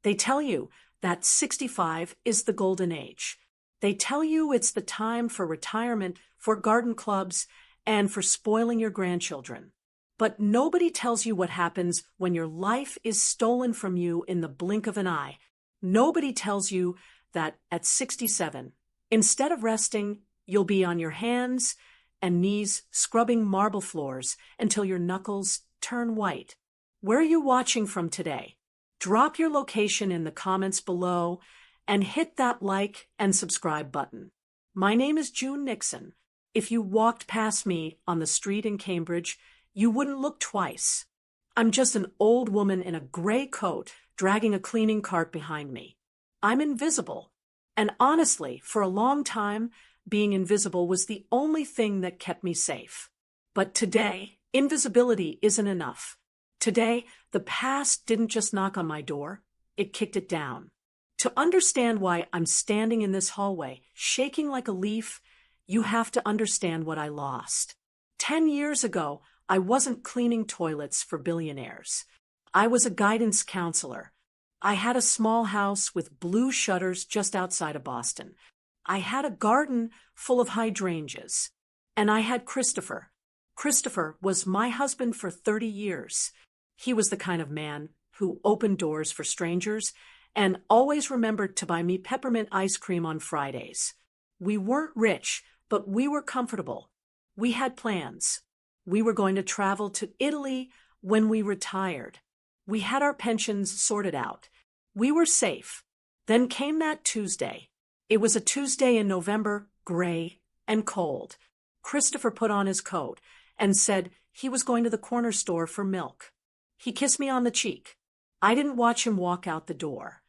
They tell you that 65 is the golden age. They tell you it's the time for retirement, for garden clubs, and for spoiling your grandchildren. But nobody tells you what happens when your life is stolen from you in the blink of an eye. Nobody tells you that at 67, instead of resting, you'll be on your hands and knees scrubbing marble floors until your knuckles turn white. Where are you watching from today? Drop your location in the comments below and hit that like and subscribe button. My name is June Nixon. If you walked past me on the street in Cambridge, you wouldn't look twice. I'm just an old woman in a gray coat dragging a cleaning cart behind me. I'm invisible. And honestly, for a long time, being invisible was the only thing that kept me safe. But today, invisibility isn't enough. Today, the past didn't just knock on my door, it kicked it down. To understand why I'm standing in this hallway, shaking like a leaf, you have to understand what I lost. 10 years ago, I wasn't cleaning toilets for billionaires. I was a guidance counselor. I had a small house with blue shutters just outside of Boston. I had a garden full of hydrangeas. And I had Christopher. Christopher was my husband for 30 years. He was the kind of man who opened doors for strangers and always remembered to buy me peppermint ice cream on Fridays. We weren't rich, but we were comfortable. We had plans. We were going to travel to Italy when we retired. We had our pensions sorted out. We were safe. Then came that Tuesday. It was a Tuesday in November, gray and cold. Christopher put on his coat and said he was going to the corner store for milk. He kissed me on the cheek. I didn't watch him walk out the door.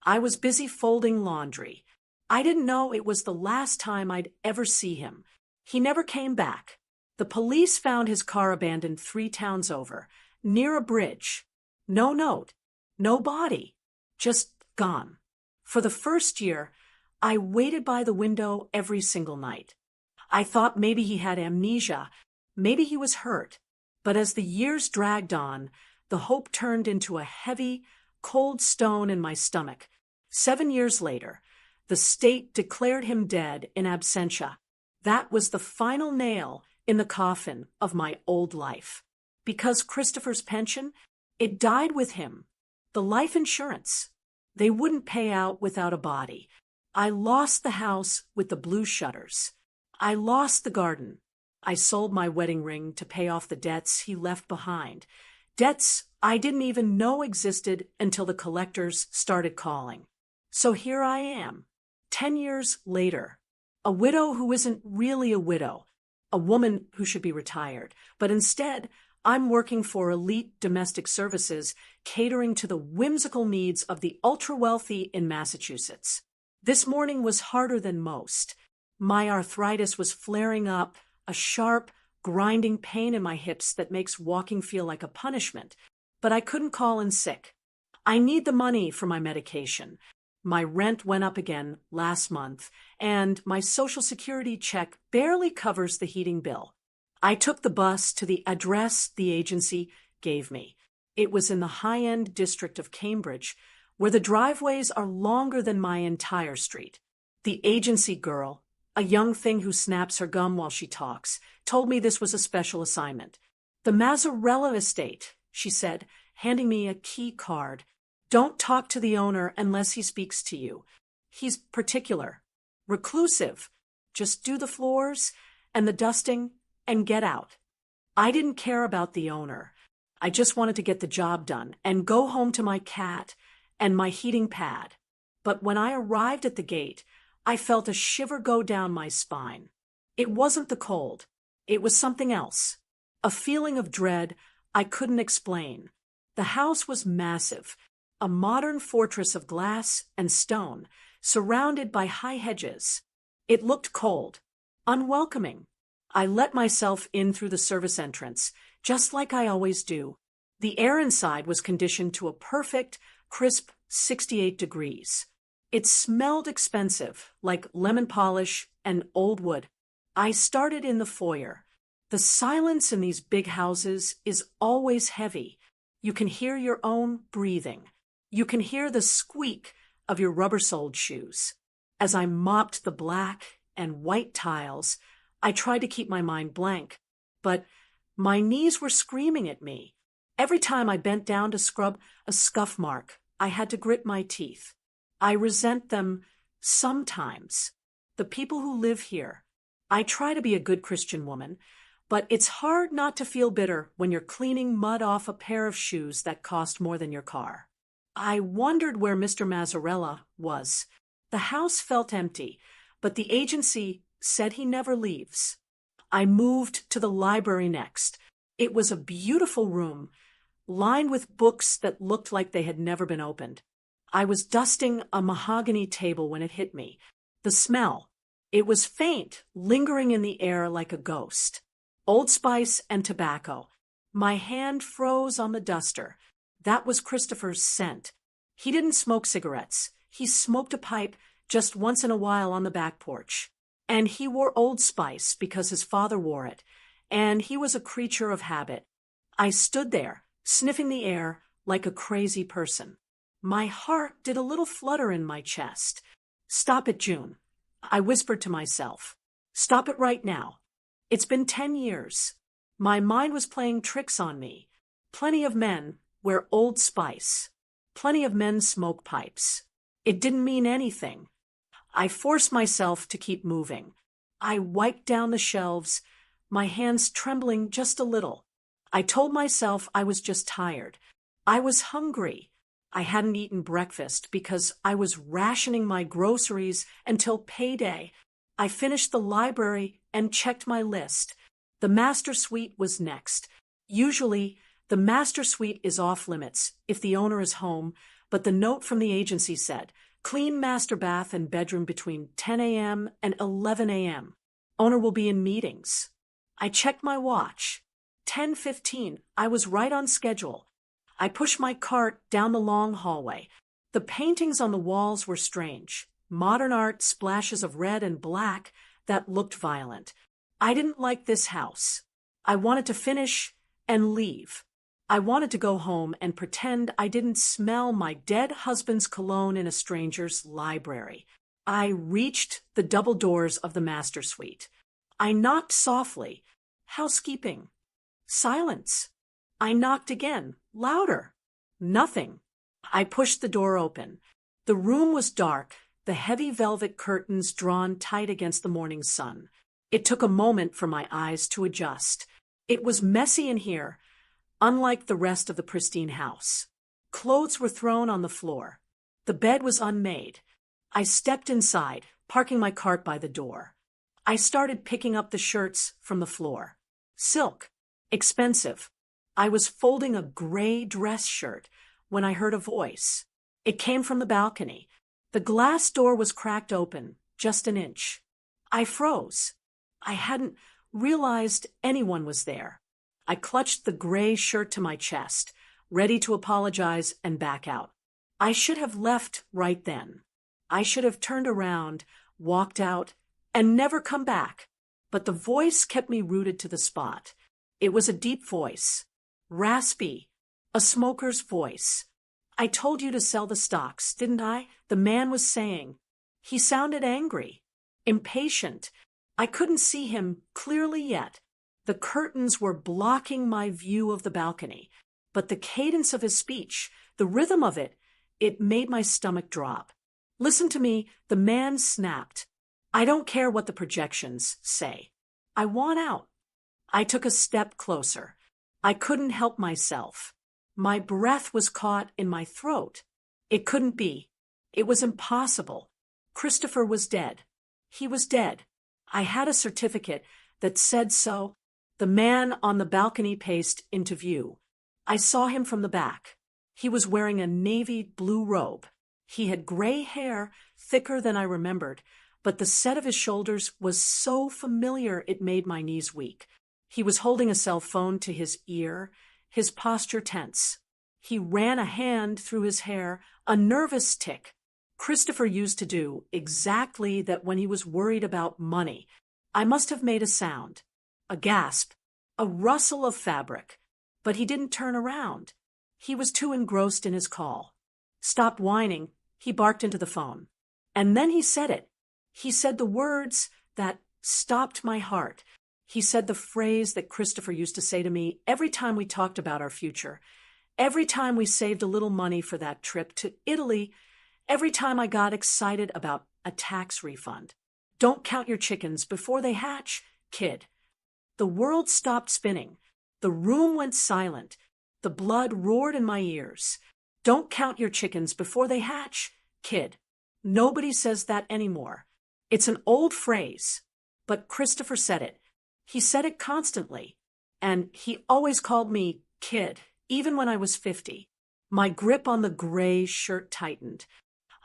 I was busy folding laundry. I didn't know it was the last time I'd ever see him. He never came back. The police found his car abandoned 3 towns over, near a bridge. No note, no body, just gone. For the first year, I waited by the window every single night. I thought maybe he had amnesia, maybe he was hurt. But as the years dragged on, the hope turned into a heavy, cold stone in my stomach. 7 years later, the state declared him dead in absentia. That was the final nail in the coffin of my old life. Because Christopher's pension, it died with him. The life insurance, they wouldn't pay out without a body. I lost the house with the blue shutters. I lost the garden. I sold my wedding ring to pay off the debts he left behind. Debts I didn't even know existed until the collectors started calling. So here I am, 10 years later, a widow who isn't really a widow, a woman who should be retired, but instead I'm working for elite domestic services, catering to the whimsical needs of the ultra-wealthy in Massachusetts. This morning was harder than most. My arthritis was flaring up, a sharp, grinding pain in my hips that makes walking feel like a punishment. But I couldn't call in sick. I need the money for my medication. My rent went up again last month, and my Social Security check barely covers the heating bill. I took the bus to the address the agency gave me. It was in the high-end district of Cambridge, where the driveways are longer than my entire street. The agency girl, a young thing who snaps her gum while she talks, told me this was a special assignment. The Mazzarella estate, she said, handing me a key card. Don't talk to the owner unless he speaks to you. He's particular, reclusive. Just do the floors and the dusting and get out. I didn't care about the owner. I just wanted to get the job done and go home to my cat and my heating pad. But when I arrived at the gate, I felt a shiver go down my spine. It wasn't the cold. It was something else. A feeling of dread I couldn't explain. The house was massive, a modern fortress of glass and stone, surrounded by high hedges. It looked cold, unwelcoming. I let myself in through the service entrance, just like I always do. The air inside was conditioned to a perfect, crisp 68 degrees. It smelled expensive, like lemon polish and old wood. I started in the foyer. The silence in these big houses is always heavy. You can hear your own breathing. You can hear the squeak of your rubber-soled shoes. As I mopped the black and white tiles, I tried to keep my mind blank, but my knees were screaming at me. Every time I bent down to scrub a scuff mark, I had to grit my teeth. I resent them sometimes. The people who live here. I try to be a good Christian woman, but it's hard not to feel bitter when you're cleaning mud off a pair of shoes that cost more than your car. I wondered where Mr. Mazzarella was. The house felt empty, but the agency said he never leaves. I moved to the library next. It was a beautiful room, lined with books that looked like they had never been opened. I was dusting a mahogany table when it hit me. The smell. It was faint, lingering in the air like a ghost. Old Spice and tobacco. My hand froze on the duster. That was Christopher's scent. He didn't smoke cigarettes. He smoked a pipe just once in a while on the back porch. And he wore Old Spice because his father wore it. And he was a creature of habit. I stood there, sniffing the air like a crazy person. My heart did a little flutter in my chest. Stop it, June. I whispered to myself. Stop it right now. It's been 10 years. My mind was playing tricks on me. Plenty of men wear Old Spice. Plenty of men smoke pipes. It didn't mean anything. I forced myself to keep moving. I wiped down the shelves, my hands trembling just a little. I told myself I was just tired. I was hungry. I hadn't eaten breakfast because I was rationing my groceries until payday. I finished the library and checked my list. The master suite was next. Usually, the master suite is off limits if the owner is home, but the note from the agency said, clean master bath and bedroom between 10 a.m. and 11 a.m. Owner will be in meetings. I checked my watch. 10:15. I was right on schedule. I pushed my cart down the long hallway. The paintings on the walls were strange. Modern art, splashes of red and black that looked violent. I didn't like this house. I wanted to finish and leave. I wanted to go home and pretend I didn't smell my dead husband's cologne in a stranger's library. I reached the double doors of the master suite. I knocked softly. Housekeeping. Silence. I knocked again, louder. Nothing. I pushed the door open. The room was dark, the heavy velvet curtains drawn tight against the morning sun. It took a moment for my eyes to adjust. It was messy in here, unlike the rest of the pristine house. Clothes were thrown on the floor. The bed was unmade. I stepped inside, parking my cart by the door. I started picking up the shirts from the floor. Silk. Expensive. I was folding a gray dress shirt when I heard a voice. It came from the balcony. The glass door was cracked open, just an inch. I froze. I hadn't realized anyone was there. I clutched the gray shirt to my chest, ready to apologize and back out. I should have left right then. I should have turned around, walked out, and never come back. But the voice kept me rooted to the spot. It was a deep voice. Raspy. A smoker's voice. I told you to sell the stocks, didn't I? The man was saying. He sounded angry. Impatient. I couldn't see him clearly yet. The curtains were blocking my view of the balcony. But the cadence of his speech, the rhythm of it, it made my stomach drop. Listen to me, the man snapped. I don't care what the projections say. I want out. I took a step closer. I couldn't help myself. My breath was caught in my throat. It couldn't be. It was impossible. Christopher was dead. He was dead. I had a certificate that said so. The man on the balcony paced into view. I saw him from the back. He was wearing a navy blue robe. He had gray hair, thicker than I remembered, but the set of his shoulders was so familiar it made my knees weak. He was holding a cell phone to his ear, his posture tense. He ran a hand through his hair, a nervous tick. Christopher used to do exactly that when he was worried about money. I must have made a sound, a gasp, a rustle of fabric, but he didn't turn around. He was too engrossed in his call. stopped whining, he barked into the phone. And then he said it. He said the words that stopped my heart. He said the phrase that Christopher used to say to me every time we talked about our future, every time we saved a little money for that trip to Italy, every time I got excited about a tax refund. Don't count your chickens before they hatch, kid. The world stopped spinning. The room went silent. The blood roared in my ears. Don't count your chickens before they hatch, kid. Nobody says that anymore. It's an old phrase, but Christopher said it. He said it constantly, and he always called me kid, even when I was 50. My grip on the gray shirt tightened.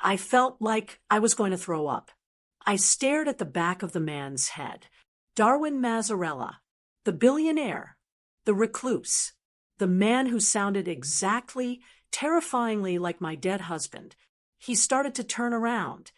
I felt like I was going to throw up. I stared at the back of the man's head. Darwin Mazzarella, the billionaire, the recluse, the man who sounded exactly, terrifyingly like my dead husband. He started to turn around.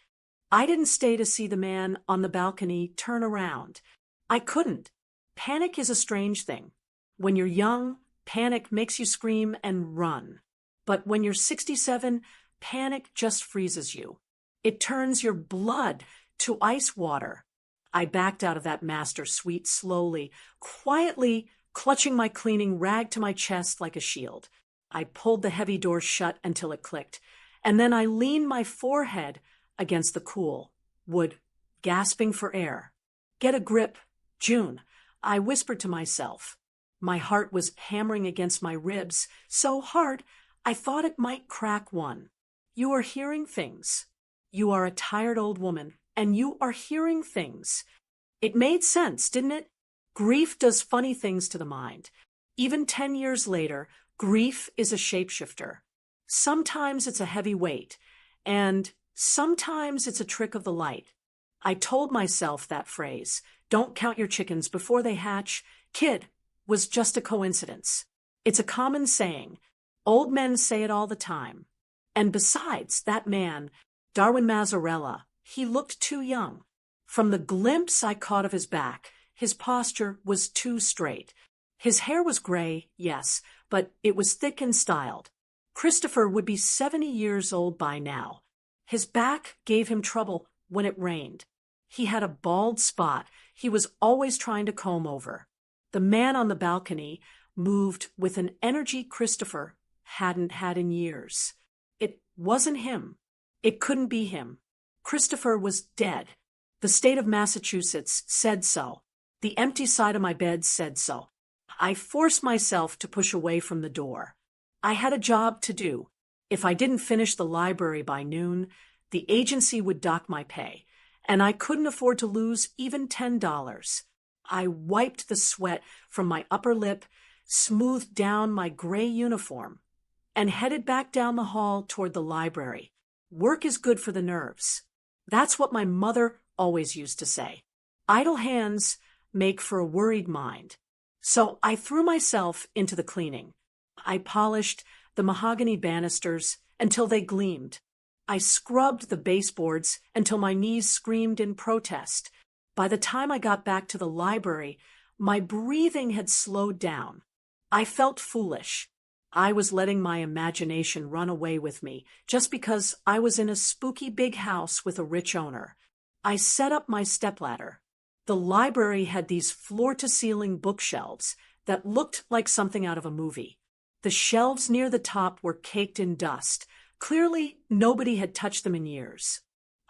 I didn't stay to see the man on the balcony turn around. I couldn't. Panic is a strange thing. When you're young, panic makes you scream and run. But when you're 67, panic just freezes you. It turns your blood to ice water. I backed out of that master suite slowly, quietly clutching my cleaning rag to my chest like a shield. I pulled the heavy door shut until it clicked, and then I leaned my forehead against the cool wood, gasping for air. Get a grip, June, I whispered to myself. My heart was hammering against my ribs, so hard I thought it might crack one. You are hearing things. You are a tired old woman, and you are hearing things. It made sense, didn't it? Grief does funny things to the mind. Even 10 years later, grief is a shapeshifter. Sometimes it's a heavy weight, and sometimes it's a trick of the light. I told myself that phrase, don't count your chickens before they hatch, kid, was just a coincidence. It's a common saying. Old men say it all the time. And besides, that man, Darwin Mazzarella, he looked too young. From the glimpse I caught of his back, his posture was too straight. His hair was gray, yes, but it was thick and styled. Christopher would be 70 years old by now. His back gave him trouble when it rained. He had a bald spot he was always trying to comb over. The man on the balcony moved with an energy Christopher hadn't had in years. It wasn't him. It couldn't be him. Christopher was dead. The state of Massachusetts said so. The empty side of my bed said so. I forced myself to push away from the door. I had a job to do. If I didn't finish the library by noon, the agency would dock my pay, and I couldn't afford to lose even $10. I wiped the sweat from my upper lip, smoothed down my gray uniform, and headed back down the hall toward the library. Work is good for the nerves. That's what my mother always used to say. Idle hands make for a worried mind. So I threw myself into the cleaning. I polished the mahogany banisters until they gleamed. I scrubbed the baseboards until my knees screamed in protest. By the time I got back to the library, my breathing had slowed down. I felt foolish. I was letting my imagination run away with me just because I was in a spooky big house with a rich owner. I set up my stepladder. The library had these floor-to-ceiling bookshelves that looked like something out of a movie. The shelves near the top were caked in dust. Clearly, nobody had touched them in years.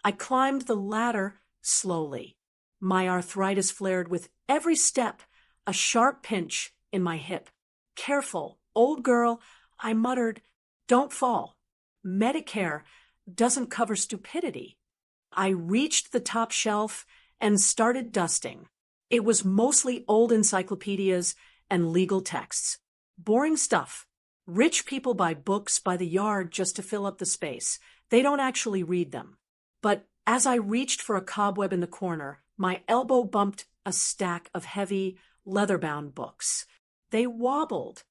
I climbed the ladder slowly. My arthritis flared with every step, a sharp pinch in my hip. Careful, old girl, I muttered, don't fall. Medicare doesn't cover stupidity. I reached the top shelf and started dusting. It was mostly old encyclopedias and legal texts. Boring stuff. Rich people buy books by the yard just to fill up the space. They don't actually read them. But as I reached for a cobweb in the corner, my elbow bumped a stack of heavy, leather-bound books. They wobbled.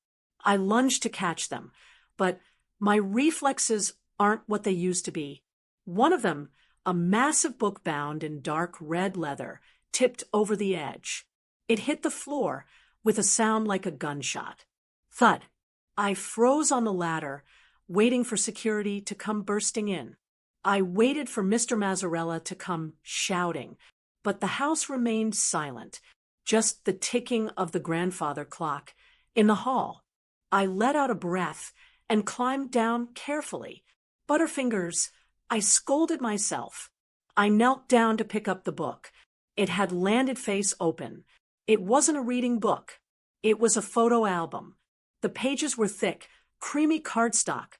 I lunged to catch them, but my reflexes aren't what they used to be. One of them, a massive book bound in dark red leather, tipped over the edge. It hit the floor with a sound like a gunshot. Thud. I froze on the ladder, waiting for security to come bursting in. I waited for Mr. Mazzarella to come shouting, but the house remained silent, just the ticking of the grandfather clock in the hall. I let out a breath and climbed down carefully. Butterfingers, I scolded myself. I knelt down to pick up the book. It had landed face open. It wasn't a reading book. It was a photo album. The pages were thick, creamy cardstock.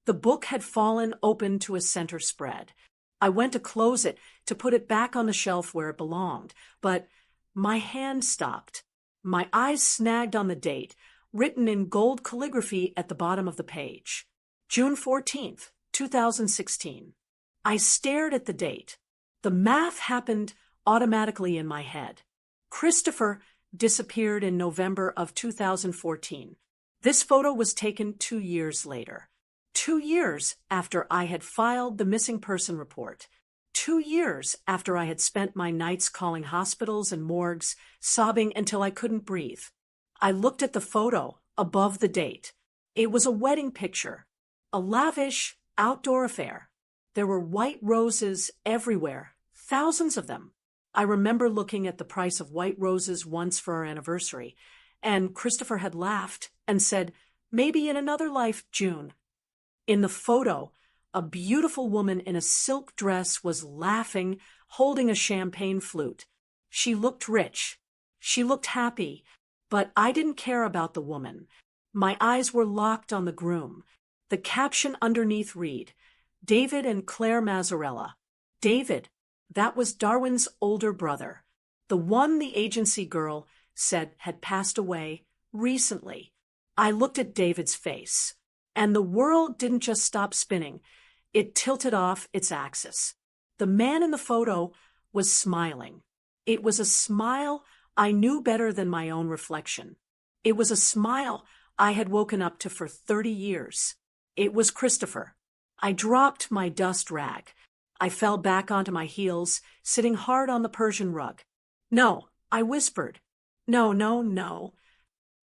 The book had fallen open to a center spread. I went to close it, to put it back on the shelf where it belonged, but my hand stopped. My eyes snagged on the date, written in gold calligraphy at the bottom of the page. June 14th, 2016. I stared at the date. The math happened automatically in my head. Christopher disappeared in November of 2014. This photo was taken 2 years later. 2 years after I had filed the missing person report. 2 years after I had spent my nights calling hospitals and morgues, sobbing until I couldn't breathe. I looked at the photo above the date. It was a wedding picture, a lavish outdoor affair. There were white roses everywhere, thousands of them. I remember looking at the price of white roses once for our anniversary, and Christopher had laughed and said, "Maybe in another life, June." In the photo, a beautiful woman in a silk dress was laughing, holding a champagne flute. She looked rich. She looked happy, but I didn't care about the woman. My eyes were locked on the groom. The caption underneath read, "David and Claire Mazzarella." David, that was Darwin's older brother. The one the agency girl said had passed away recently. I looked at David's face, and the world didn't just stop spinning. It tilted off its axis. The man in the photo was smiling. It was a smile I knew better than my own reflection. It was a smile I had woken up to for 30 years. It was Christopher. I dropped my dust rag. I fell back onto my heels, sitting hard on the Persian rug. "No," I whispered. "No, no, no."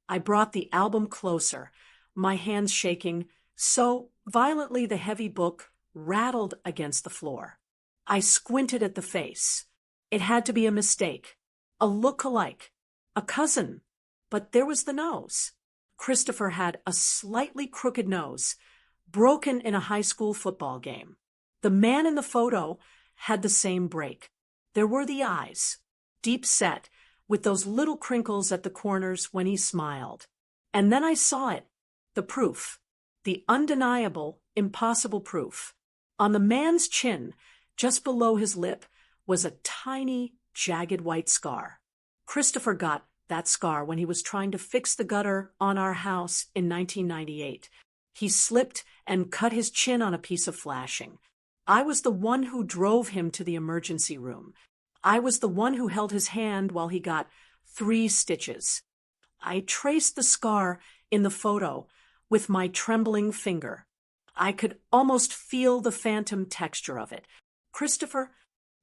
I brought the album closer, my hands shaking so violently the heavy book rattled against the floor. I squinted at the face. It had to be a mistake, a look-alike, a cousin. But there was the nose. Christopher had a slightly crooked nose, broken in a high school football game. The man in the photo had the same break. There were the eyes, deep set, with those little crinkles at the corners when he smiled. And then I saw it, the proof, the undeniable, impossible proof. On the man's chin, just below his lip, was a tiny, jagged white scar. Christopher got that scar when he was trying to fix the gutter on our house in 1998. He slipped and cut his chin on a piece of flashing. I was the one who drove him to the emergency room. I was the one who held his hand while he got 3 stitches. I traced the scar in the photo with my trembling finger. I could almost feel the phantom texture of it. Christopher,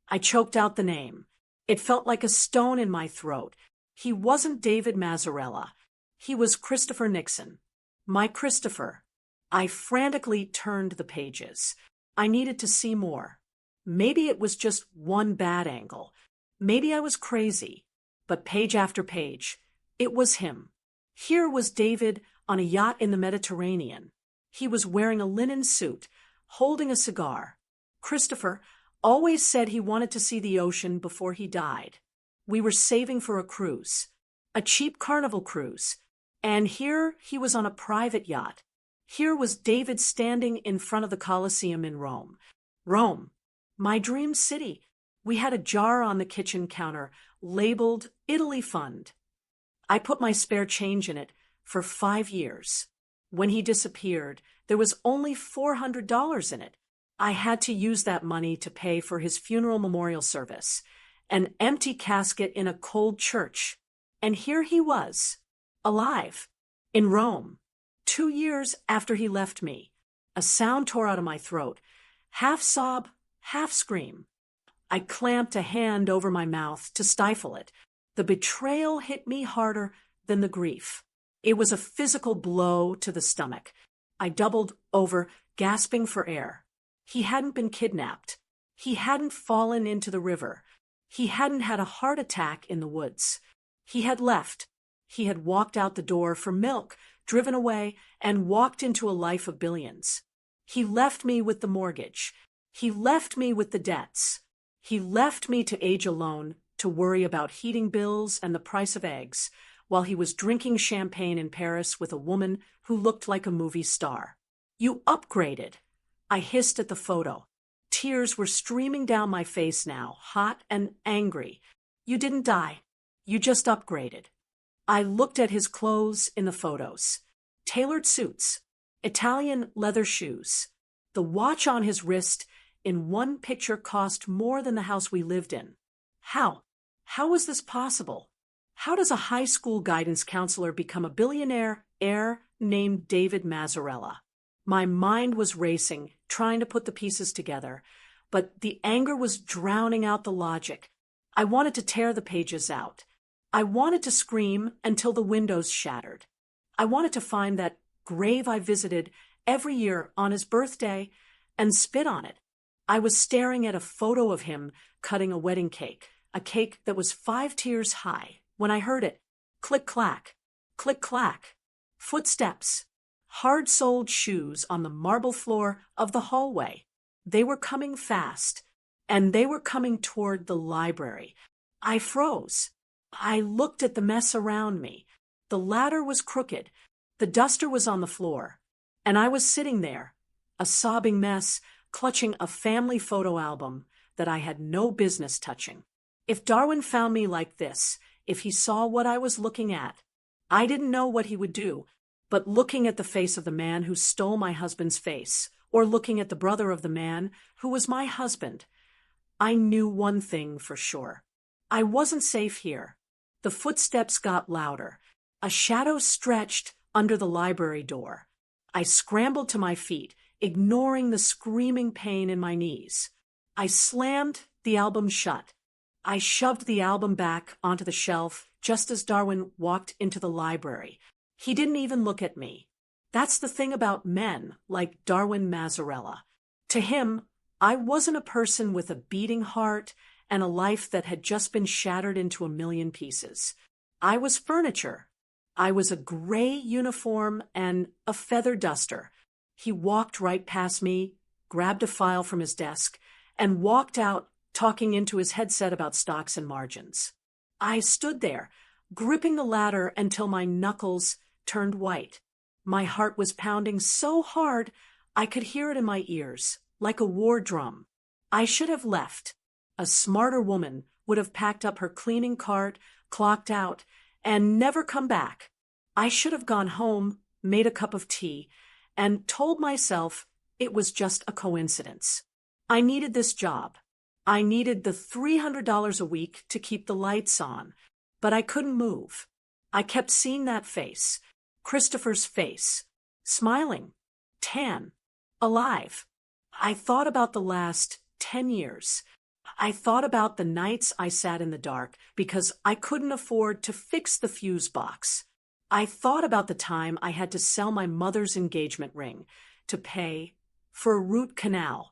I choked out the name. It felt like a stone in my throat. He wasn't David Mazzarella. He was Christopher Nixon. My Christopher. I frantically turned the pages. I needed to see more. Maybe it was just one bad angle. Maybe I was crazy. But page after page, it was him. Here was David on a yacht in the Mediterranean. He was wearing a linen suit, holding a cigar. Christopher always said he wanted to see the ocean before he died. We were saving for a cruise, a cheap Carnival cruise. And here he was on a private yacht. Here was David standing in front of the Colosseum in Rome. Rome, my dream city. We had a jar on the kitchen counter labeled Italy Fund. I put my spare change in it for 5 years. When he disappeared, there was only $400 in it. I had to use that money to pay for his funeral memorial service, an empty casket in a cold church. And here he was, alive, in Rome, 2 years after he left me. A sound tore out of my throat, half sob, half scream. I clamped a hand over my mouth to stifle it. The betrayal hit me harder than the grief. It was a physical blow to the stomach. I doubled over, gasping for air. He hadn't been kidnapped. He hadn't fallen into the river. He hadn't had a heart attack in the woods. He had left. He had walked out the door for milk, driven away, and walked into a life of billions. He left me with the mortgage. He left me with the debts. He left me to age alone, to worry about heating bills and the price of eggs, while he was drinking champagne in Paris with a woman who looked like a movie star. You upgraded. I hissed at the photo. Tears were streaming down my face now, hot and angry. You didn't die. You just upgraded. I looked at his clothes in the photos. Tailored suits, Italian leather shoes. The watch on his wrist in one picture cost more than the house we lived in. How? How was this possible? How does a high school guidance counselor become a billionaire heir named David Mazzarella? My mind was racing, trying to put the pieces together, but the anger was drowning out the logic. I wanted to tear the pages out. I wanted to scream until the windows shattered. I wanted to find that grave I visited every year on his birthday and spit on it. I was staring at a photo of him cutting a wedding cake, a cake that was 5 tiers high, when I heard it. Click-clack, click-clack, footsteps, hard-soled shoes on the marble floor of the hallway. They were coming fast, and they were coming toward the library. I froze. I looked at the mess around me. The ladder was crooked. The duster was on the floor. And I was sitting there, a sobbing mess, clutching a family photo album that I had no business touching. If Darwin found me like this, if he saw what I was looking at, I didn't know what he would do, but looking at the face of the man who stole my husband's face, or looking at the brother of the man who was my husband, I knew one thing for sure. I wasn't safe here. The footsteps got louder. A shadow stretched under the library door. I scrambled to my feet, ignoring the screaming pain in my knees. I slammed the album shut. I shoved the album back onto the shelf just as Darwin walked into the library. He didn't even look at me. That's the thing about men like Darwin Mazzarella. To him, I wasn't a person with a beating heart and a life that had just been shattered into a million pieces. I was furniture. I was a gray uniform and a feather duster. He walked right past me, grabbed a file from his desk, and walked out, talking into his headset about stocks and margins. I stood there, gripping the ladder until my knuckles turned white. My heart was pounding so hard I could hear it in my ears, like a war drum. I should have left. A smarter woman would have packed up her cleaning cart, clocked out, and never come back. I should have gone home, made a cup of tea, and told myself it was just a coincidence. I needed this job. I needed the $300 a week to keep the lights on, but I couldn't move. I kept seeing that face, Christopher's face, smiling, tan, alive. I thought about the last 10 years. I thought about the nights I sat in the dark because I couldn't afford to fix the fuse box. I thought about the time I had to sell my mother's engagement ring to pay for a root canal.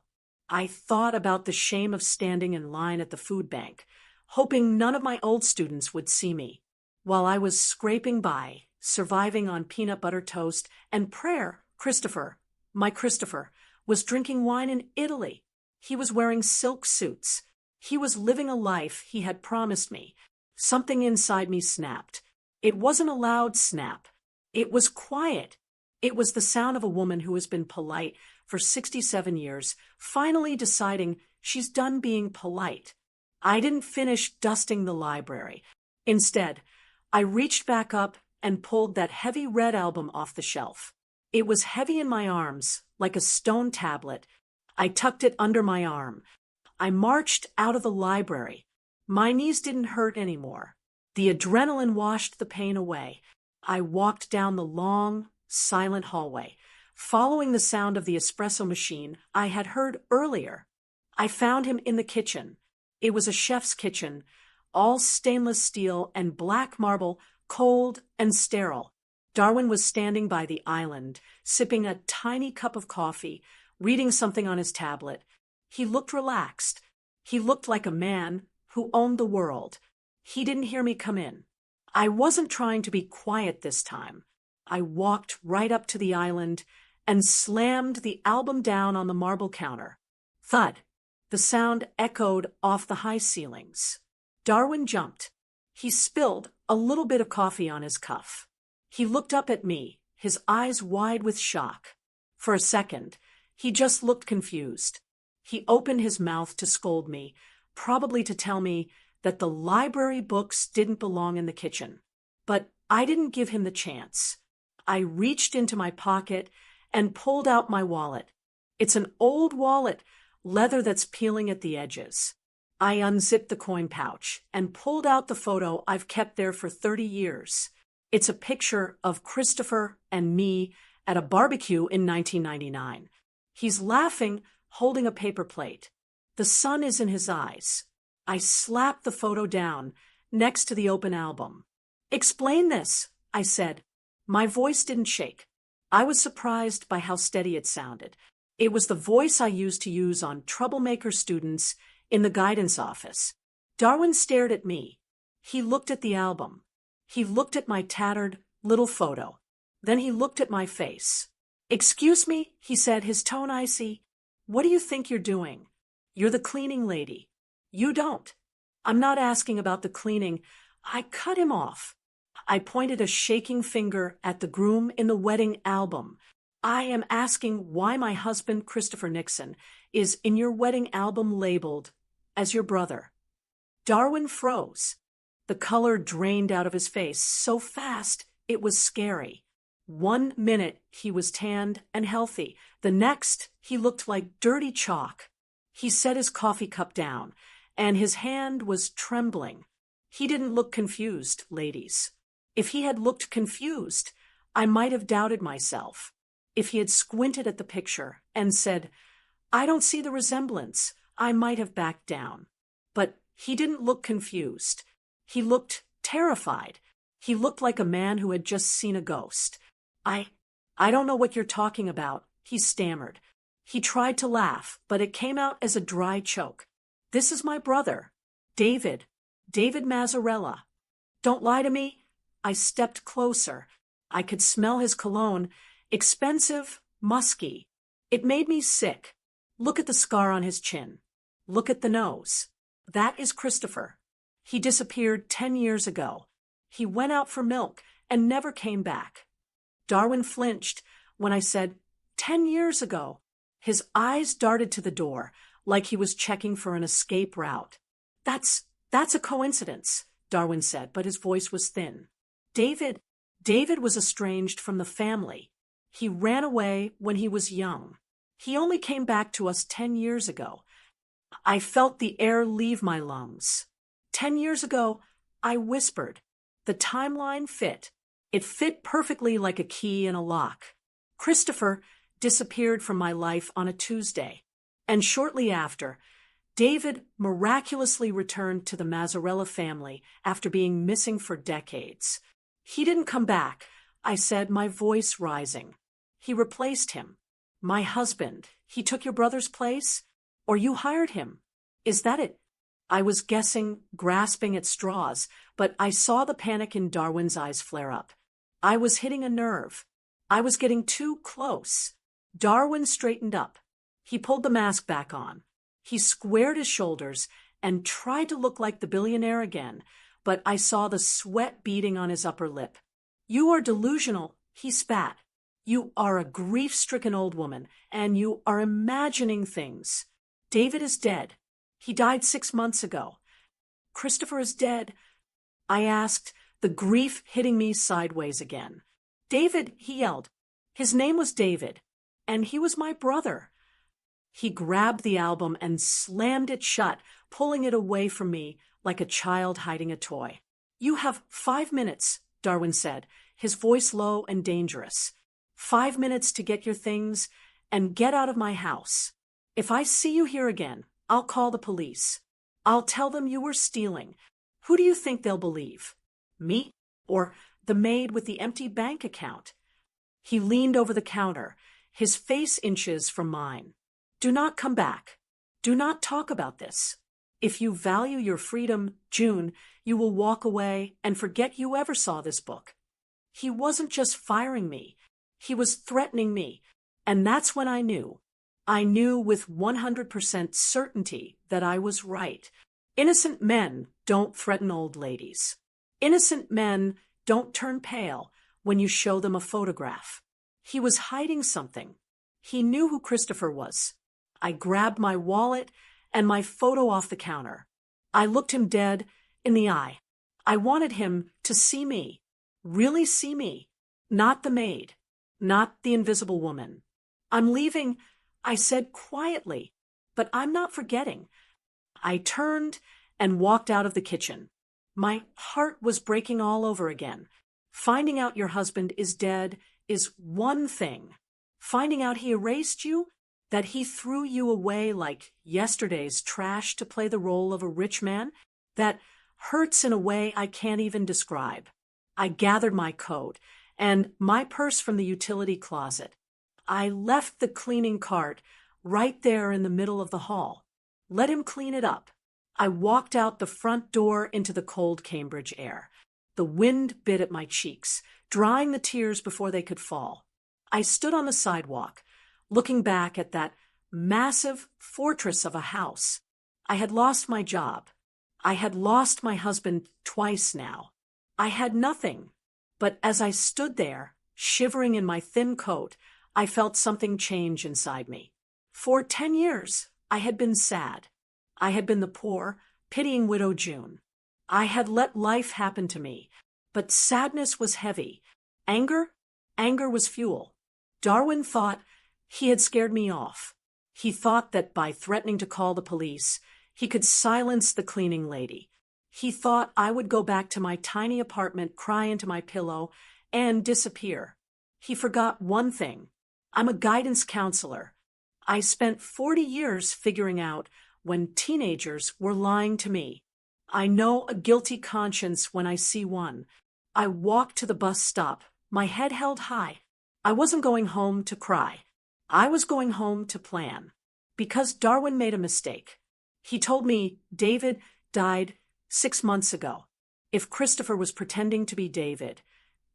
I thought about the shame of standing in line at the food bank, hoping none of my old students would see me, while I was scraping by, surviving on peanut butter toast and prayer. Christopher, my Christopher, was drinking wine in Italy. He was wearing silk suits. He was living a life he had promised me. Something inside me snapped. It wasn't a loud snap. It was quiet. It was the sound of a woman who has been polite for 67 years, finally deciding she's done being polite. I didn't finish dusting the library. Instead, I reached back up and pulled that heavy red album off the shelf. It was heavy in my arms, like a stone tablet. I tucked it under my arm. I marched out of the library. My knees didn't hurt anymore. The adrenaline washed the pain away. I walked down the long, silent hallway, following the sound of the espresso machine I had heard earlier. I found him in the kitchen. It was a chef's kitchen, all stainless steel and black marble, cold and sterile. Darwin was standing by the island, sipping a tiny cup of coffee, reading something on his tablet. He looked relaxed. He looked like a man who owned the world. He didn't hear me come in. I wasn't trying to be quiet this time. I walked right up to the island and slammed the album down on the marble counter. Thud. The sound echoed off the high ceilings. Darwin jumped. He spilled a little bit of coffee on his cuff. He looked up at me, his eyes wide with shock. For a second, he just looked confused. He opened his mouth to scold me, probably to tell me that the library books didn't belong in the kitchen. But I didn't give him the chance. I reached into my pocket and pulled out my wallet. It's an old wallet, leather that's peeling at the edges. I unzipped the coin pouch and pulled out the photo I've kept there for 30 years. It's a picture of Christopher and me at a barbecue in 1999. He's laughing, holding a paper plate. The sun is in his eyes. I slapped the photo down next to the open album. "Explain this," I said. My voice didn't shake. I was surprised by how steady it sounded. It was the voice I used to use on troublemaker students in the guidance office. Darwin stared at me. He looked at the album. He looked at my tattered little photo. Then he looked at my face. "Excuse me," he said, his tone icy. "What do you think you're doing? You're the cleaning lady. You don't." "I'm not asking about the cleaning." I cut him off. I pointed a shaking finger at the groom in the wedding album. "I am asking why my husband, Christopher Nixon, is in your wedding album labeled as your brother." Darwin froze. The color drained out of his face so fast it was scary. 1 minute he was tanned and healthy. The next he looked like dirty chalk. He set his coffee cup down, and his hand was trembling. He didn't look confused, ladies. If he had looked confused, I might have doubted myself. If he had squinted at the picture and said, "I don't see the resemblance," I might have backed down. But he didn't look confused. He looked terrified. He looked like a man who had just seen a ghost. I don't know what you're talking about," he stammered. He tried to laugh, but it came out as a dry choke. "This is my brother, David Mazzarella. Don't lie to me." I stepped closer. I could smell his cologne, expensive, musky. It made me sick. Look at the scar on his chin. Look at the nose. That is Christopher. He disappeared 10 years ago. He went out for milk and never came back. Darwin flinched when I said, 10 years ago. His eyes darted to the door, like he was checking for an escape route. That's a coincidence," Darwin said, but his voice was thin. David was estranged from the family. He ran away when he was young. He only came back to us 10 years ago. I felt the air leave my lungs. 10 years ago, I whispered. The timeline fit. It fit perfectly like a key in a lock. Christopher disappeared from my life on a Tuesday, and shortly after, David miraculously returned to the Mazzarella family after being missing for decades. "He didn't come back," I said, my voice rising. "He replaced him. My husband. He took your brother's place? Or you hired him? Is that it?" I was guessing, grasping at straws, but I saw the panic in Darwin's eyes flare up. I was hitting a nerve. I was getting too close. Darwin straightened up. He pulled the mask back on. He squared his shoulders and tried to look like the billionaire again, but I saw the sweat beading on his upper lip. "You are delusional," he spat. "You are a grief-stricken old woman, and you are imagining things. David is dead. He died 6 months ago. Christopher is dead." I asked, the grief hitting me sideways again. "David," he yelled. "His name was David, and he was my brother." He grabbed the album and slammed it shut, pulling it away from me like a child hiding a toy. "You have 5 minutes," Darwin said, his voice low and dangerous. 5 minutes to get your things and get out of my house. If I see you here again, I'll call the police. I'll tell them you were stealing. Who do you think they'll believe? Me or the maid with the empty bank account. He leaned over the counter, his face inches from mine. Do not come back. Do not talk about this. If you value your freedom, June, you will walk away and forget you ever saw this book. He wasn't just firing me. He was threatening me. And that's when I knew. I knew with 100% certainty that I was right. Innocent men don't threaten old ladies. Innocent men don't turn pale when you show them a photograph. He was hiding something. He knew who Christopher was. I grabbed my wallet and my photo off the counter. I looked him dead in the eye. I wanted him to see me, really see me, not the maid, not the invisible woman. I'm leaving, I said quietly, but I'm not forgetting. I turned and walked out of the kitchen. My heart was breaking all over again. Finding out your husband is dead is one thing. Finding out he erased you, that he threw you away like yesterday's trash to play the role of a rich man, that hurts in a way I can't even describe. I gathered my coat and my purse from the utility closet. I left the cleaning cart right there in the middle of the hall. Let him clean it up. I walked out the front door into the cold Cambridge air. The wind bit at my cheeks, drying the tears before they could fall. I stood on the sidewalk, looking back at that massive fortress of a house. I had lost my job. I had lost my husband twice now. I had nothing. But as I stood there, shivering in my thin coat, I felt something change inside me. For 10 years, I had been sad. I had been the poor, pitying widow June. I had let life happen to me, but sadness was heavy. Anger was fuel. Darwin thought he had scared me off. He thought that by threatening to call the police, he could silence the cleaning lady. He thought I would go back to my tiny apartment, cry into my pillow, and disappear. He forgot one thing. I'm a guidance counselor. I spent 40 years figuring out when teenagers were lying to me. I know a guilty conscience when I see one. I walked to the bus stop, my head held high. I wasn't going home to cry. I was going home to plan. Because Darwin made a mistake. He told me David died 6 months ago. If Christopher was pretending to be David,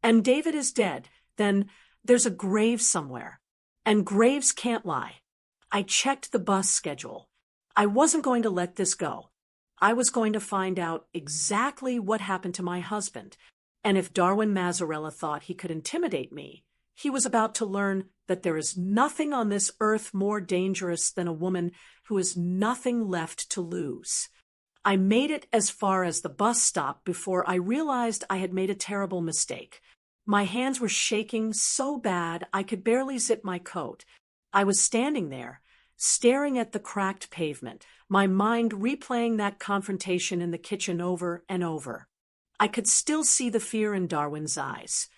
and David is dead, then there's a grave somewhere. And graves can't lie. I checked the bus schedule. I wasn't going to let this go. I was going to find out exactly what happened to my husband. And if Darwin Mazzarella thought he could intimidate me, he was about to learn that there is nothing on this earth more dangerous than a woman who has nothing left to lose. I made it as far as the bus stop before I realized I had made a terrible mistake. My hands were shaking so bad I could barely zip my coat. I was standing there, staring at the cracked pavement, my mind replaying that confrontation in the kitchen over and over. I could still see the fear in Darwin's eyes.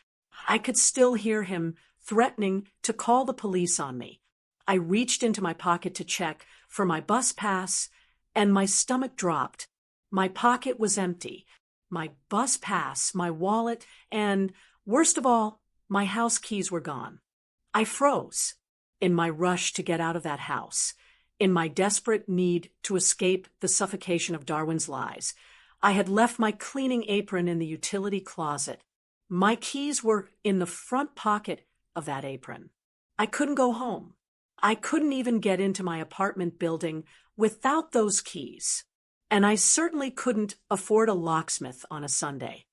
I could still hear him threatening to call the police on me. I reached into my pocket to check for my bus pass, and my stomach dropped. My pocket was empty. My bus pass, my wallet, and, worst of all, my house keys were gone. I froze in my rush to get out of that house, in my desperate need to escape the suffocation of Darwin's lies. I had left my cleaning apron in the utility closet. My keys were in the front pocket of that apron. I couldn't go home. I couldn't even get into my apartment building without those keys. And I certainly couldn't afford a locksmith on a Sunday.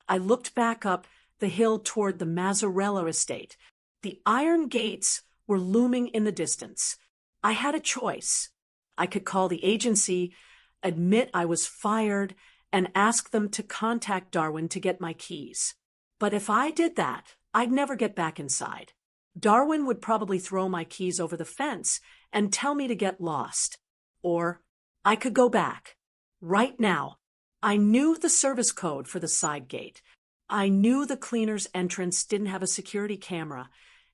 I looked back up the hill toward the Mazzarella estate. The iron gates were looming in the distance. I had a choice. I could call the agency, admit I was fired, and ask them to contact Darwin to get my keys. But if I did that, I'd never get back inside. Darwin would probably throw my keys over the fence and tell me to get lost. Or I could go back. Right now. I knew the service code for the side gate. I knew the cleaner's entrance didn't have a security camera.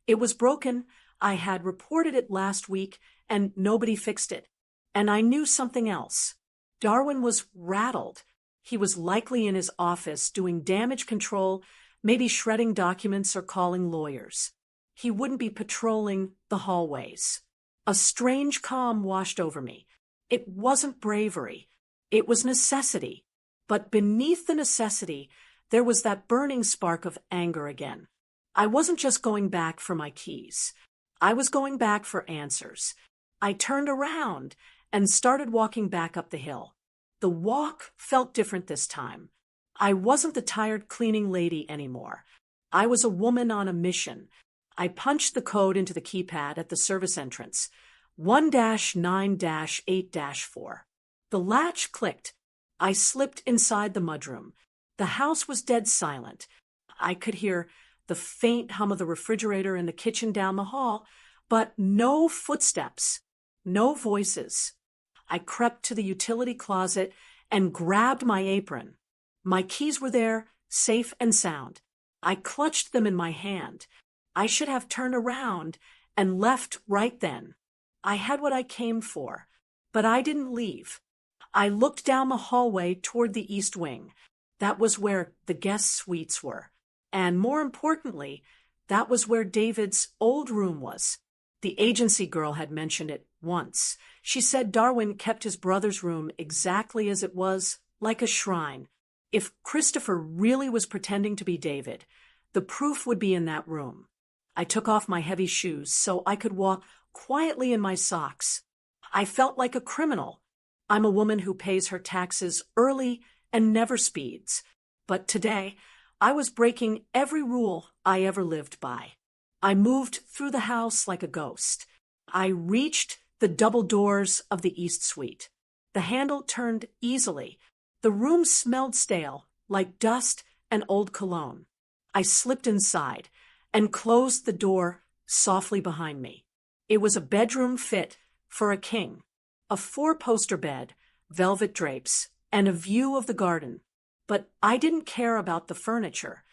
It was broken. I had reported it last week, and nobody fixed it. And I knew something else. Darwin was rattled. He was likely in his office doing damage control maybe shredding documents or calling lawyers. He wouldn't be patrolling the hallways. A strange calm washed over me. It wasn't bravery. It was necessity. But beneath the necessity, there was that burning spark of anger again. I wasn't just going back for my keys. I was going back for answers. I turned around and started walking back up the hill. The walk felt different this time. I wasn't the tired cleaning lady anymore. I was a woman on a mission. I punched the code into the keypad at the service entrance. 1-9-8-4. The latch clicked. I slipped inside the mudroom. The house was dead silent. I could hear the faint hum of the refrigerator in the kitchen down the hall, but no footsteps, no voices. I crept to the utility closet and grabbed my apron. My keys were there, safe and sound. I clutched them in my hand. I should have turned around and left right then. I had what I came for, but I didn't leave. I looked down the hallway toward the east wing. That was where the guest suites were. And more importantly, that was where David's old room was. The agency girl had mentioned it once. She said Darwin kept his brother's room exactly as it was, like a shrine. If Christopher really was pretending to be David, the proof would be in that room. I took off my heavy shoes so I could walk quietly in my socks. I felt like a criminal. I'm a woman who pays her taxes early and never speeds. But today, I was breaking every rule I ever lived by. I moved through the house like a ghost. I reached the double doors of the east suite. The handle turned easily. The room smelled stale, like dust and old cologne. I slipped inside and closed the door softly behind me. It was a bedroom fit for a king. A 4-poster bed, velvet drapes, and a view of the garden. But I didn't care about the furniture.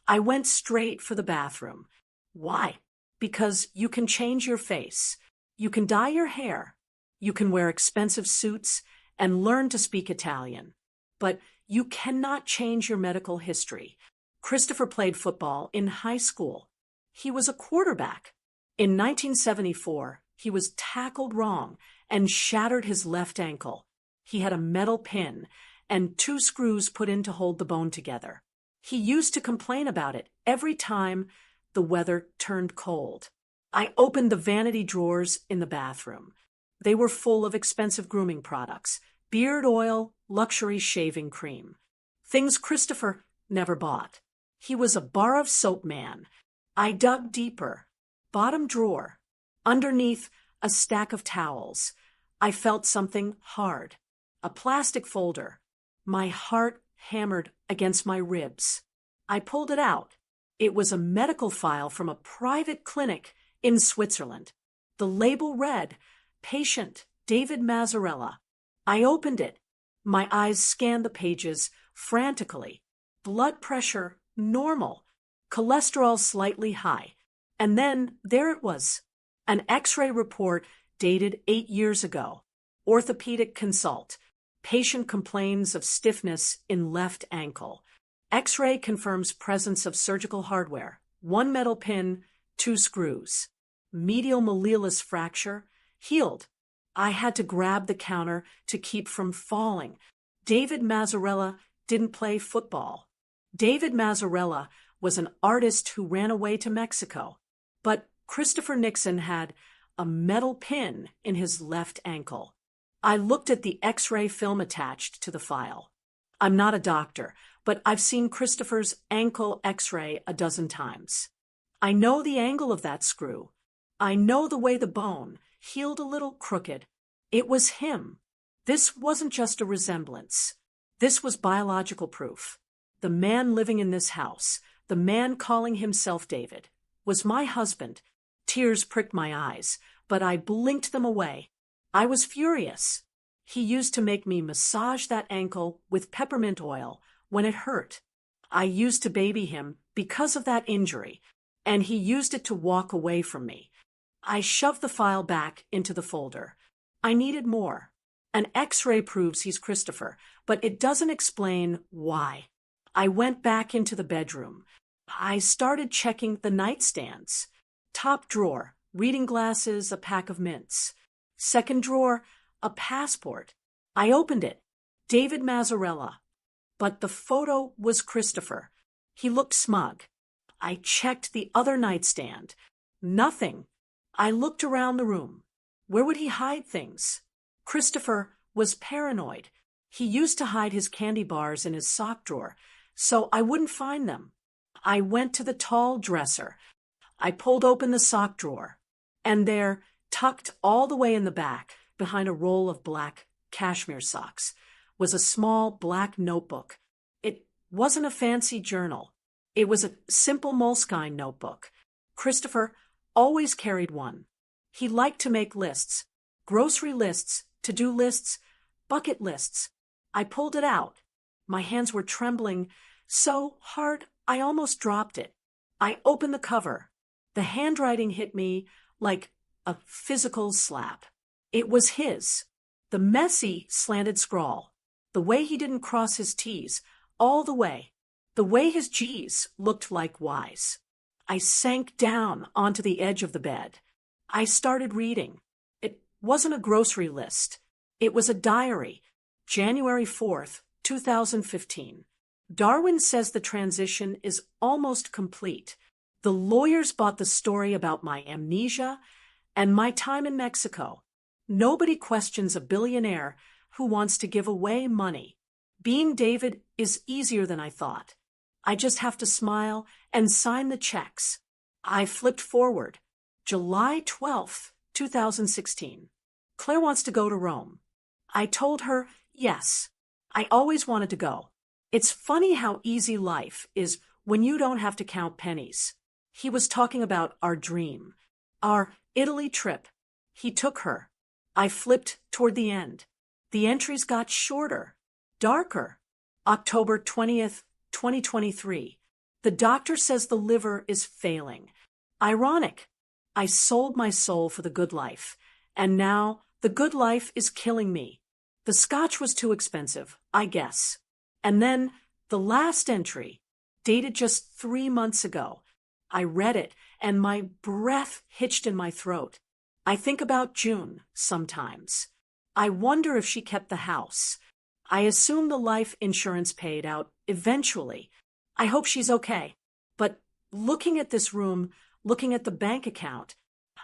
I went straight for the bathroom. Why? Because you can change your face. You can dye your hair. You can wear expensive suits and learn to speak Italian. But you cannot change your medical history. Christopher played football in high school. He was a quarterback. In 1974, he was tackled wrong and shattered his left ankle. He had a metal pin and 2 screws put in to hold the bone together. He used to complain about it every time the weather turned cold. I opened the vanity drawers in the bathroom. They were full of expensive grooming products, beard oil, luxury shaving cream. Things Christopher never bought. He was a bar of soap man. I dug deeper. Bottom drawer. Underneath a stack of towels. I felt something hard. A plastic folder. My heart hammered against my ribs. I pulled it out. It was a medical file from a private clinic in Switzerland. The label read, Patient David Mazzarella. I opened it. My eyes scanned the pages frantically. Blood pressure normal. Cholesterol slightly high. And then there it was. An X-ray report dated 8 years ago. Orthopedic consult. Patient complains of stiffness in left ankle. X-ray confirms presence of surgical hardware. 1 metal pin, 2 screws. Medial malleolus fracture, healed. I had to grab the counter to keep from falling. David Mazzarella didn't play football. David Mazzarella was an artist who ran away to Mexico. But Christopher Nixon had a metal pin in his left ankle. I looked at the X-ray film attached to the file. I'm not a doctor, but I've seen Christopher's ankle X-ray a dozen times. I know the angle of that screw. I know the way the bone healed a little crooked. It was him. This wasn't just a resemblance. This was biological proof. The man living in this house, the man calling himself David, was my husband. Tears pricked my eyes, but I blinked them away. I was furious. He used to make me massage that ankle with peppermint oil when it hurt. I used to baby him because of that injury, and he used it to walk away from me. I shoved the file back into the folder. I needed more. An X-ray proves he's Christopher, but it doesn't explain why. I went back into the bedroom. I started checking the nightstands. Top drawer, reading glasses, a pack of mints. Second drawer, a passport. I opened it. David Mazzarella. But the photo was Christopher. He looked smug. I checked the other nightstand. Nothing. I looked around the room. Where would he hide things? Christopher was paranoid. He used to hide his candy bars in his sock drawer, so I wouldn't find them. I went to the tall dresser. I pulled open the sock drawer, and there, tucked all the way in the back, behind a roll of black cashmere socks, was a small black notebook. It wasn't a fancy journal. It was a simple moleskine notebook. Christopher always carried one. He liked to make lists, grocery lists, to-do lists, bucket lists. I pulled it out. My hands were trembling so hard I almost dropped it. I opened the cover. The handwriting hit me like a physical slap. It was his. The messy, slanted scrawl. The way he didn't cross his T's. All the way. The way his G's looked like Y's. I sank down onto the edge of the bed. I started reading. It wasn't a grocery list. It was a diary. January 4th, 2015. Darwin says the transition is almost complete. The lawyers bought the story about my amnesia and my time in Mexico. Nobody questions a billionaire who wants to give away money. Being David is easier than I thought. I just have to smile and sign the checks. I flipped forward. July 12th, 2016. Claire wants to go to Rome. I told her yes. I always wanted to go. It's funny how easy life is when you don't have to count pennies. He was talking about our dream, our Italy trip. He took her. I flipped toward the end. The entries got shorter, darker. October 20th, 2023. The doctor says the liver is failing. Ironic. I sold my soul for the good life, and now the good life is killing me. The scotch was too expensive, I guess. And then the last entry, dated just 3 months ago. I read it, and my breath hitched in my throat. I think about June sometimes. I wonder if she kept the house. I assume the life insurance paid out eventually. I hope she's okay. But looking at this room, looking at the bank account,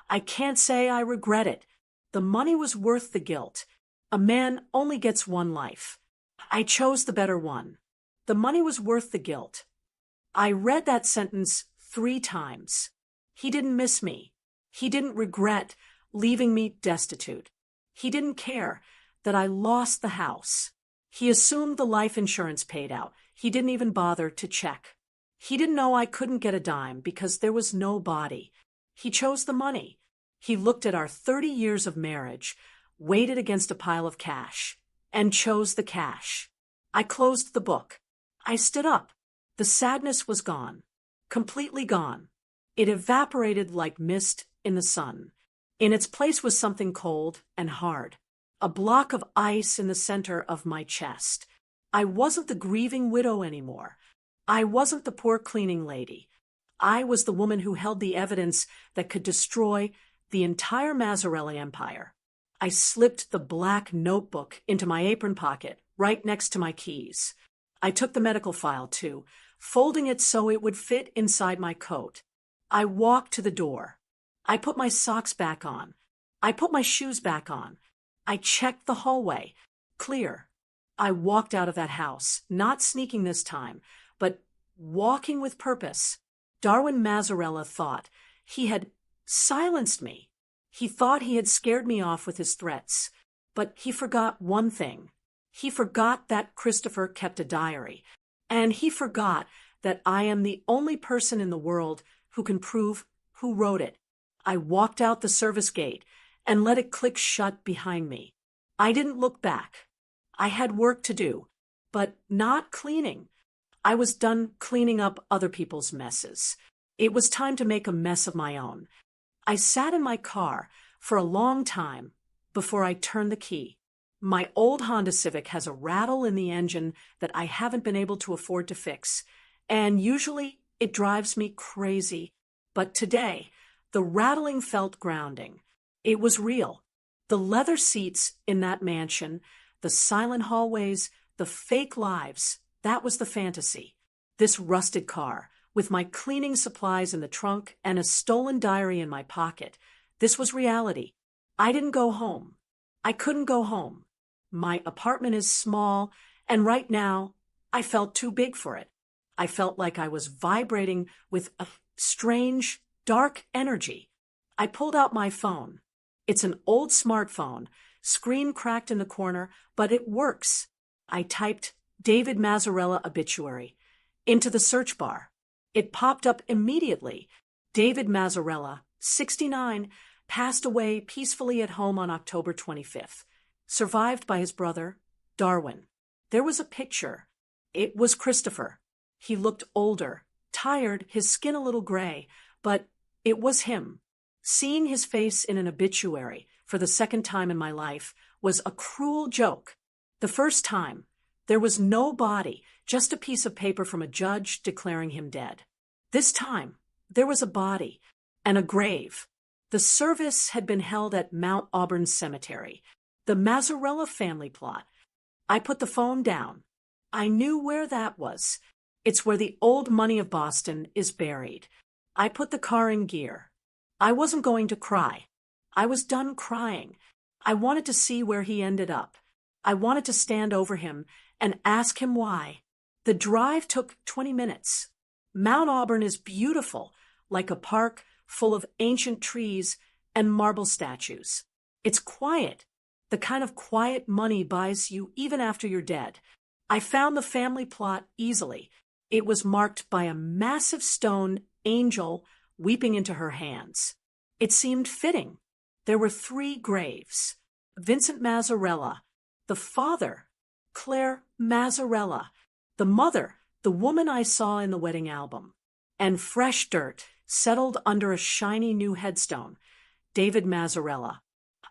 I can't say I regret it. The money was worth the guilt. A man only gets one life. I chose the better one. The money was worth the guilt. I read that sentence 3 times. He didn't miss me. He didn't regret leaving me destitute. He didn't care that I lost the house. He assumed the life insurance paid out. He didn't even bother to check. He didn't know I couldn't get a dime because there was no body. He chose the money. He looked at our 30 years of marriage, weighed it against a pile of cash, and chose the cash. I closed the book. I stood up. The sadness was gone. Completely gone. It evaporated like mist in the sun. In its place was something cold and hard. A block of ice in the center of my chest. I wasn't the grieving widow anymore. I wasn't the poor cleaning lady. I was the woman who held the evidence that could destroy the entire Mazzarella empire. I slipped the black notebook into my apron pocket, right next to my keys. I took the medical file, too, folding it so it would fit inside my coat. I walked to the door. I put my socks back on. I put my shoes back on. I checked the hallway. Clear. I walked out of that house, not sneaking this time, but walking with purpose. Darwin Mazzarella thought he had silenced me. He thought he had scared me off with his threats. But he forgot one thing. He forgot that Christopher kept a diary. And he forgot that I am the only person in the world who can prove who wrote it. I walked out the service gate and let it click shut behind me. I didn't look back. I had work to do, but not cleaning. I was done cleaning up other people's messes. It was time to make a mess of my own. I sat in my car for a long time before I turned the key. My old Honda Civic has a rattle in the engine that I haven't been able to afford to fix, and usually It drives me crazy. But today, the rattling felt grounding. It was real. The leather seats in that mansion, the silent hallways, the fake lives, that was the fantasy. This rusted car, with my cleaning supplies in the trunk and a stolen diary in my pocket, this was reality. I didn't go home. I couldn't go home. My apartment is small, and right now, I felt too big for it. I felt like I was vibrating with a strange, dark energy. I pulled out my phone. It's an old smartphone, screen cracked in the corner, but it works. I typed David Mazzarella obituary into the search bar. It popped up immediately. David Mazzarella, 69, passed away peacefully at home on October 25th, survived by his brother, Darwin. There was a picture. It was Christopher. He looked older, tired, his skin a little gray, but it was him. Seeing his face in an obituary for the second time in my life was a cruel joke. The first time, there was no body, just a piece of paper from a judge declaring him dead. This time, there was a body and a grave. The service had been held at Mount Auburn Cemetery, the Mazzarella family plot. I put the phone down. I knew where that was. It's where the old money of Boston is buried. I put the car in gear. I wasn't going to cry. I was done crying. I wanted to see where he ended up. I wanted to stand over him and ask him why. The drive took 20 minutes. Mount Auburn is beautiful, like a park full of ancient trees and marble statues. It's quiet, the kind of quiet money buys you even after you're dead. I found the family plot easily. It was marked by a massive stone angel weeping into her hands. It seemed fitting. There were 3 graves. Vincent Mazzarella, the father, Claire Mazzarella, the mother, the woman I saw in the wedding album, and fresh dirt settled under a shiny new headstone, David Mazzarella.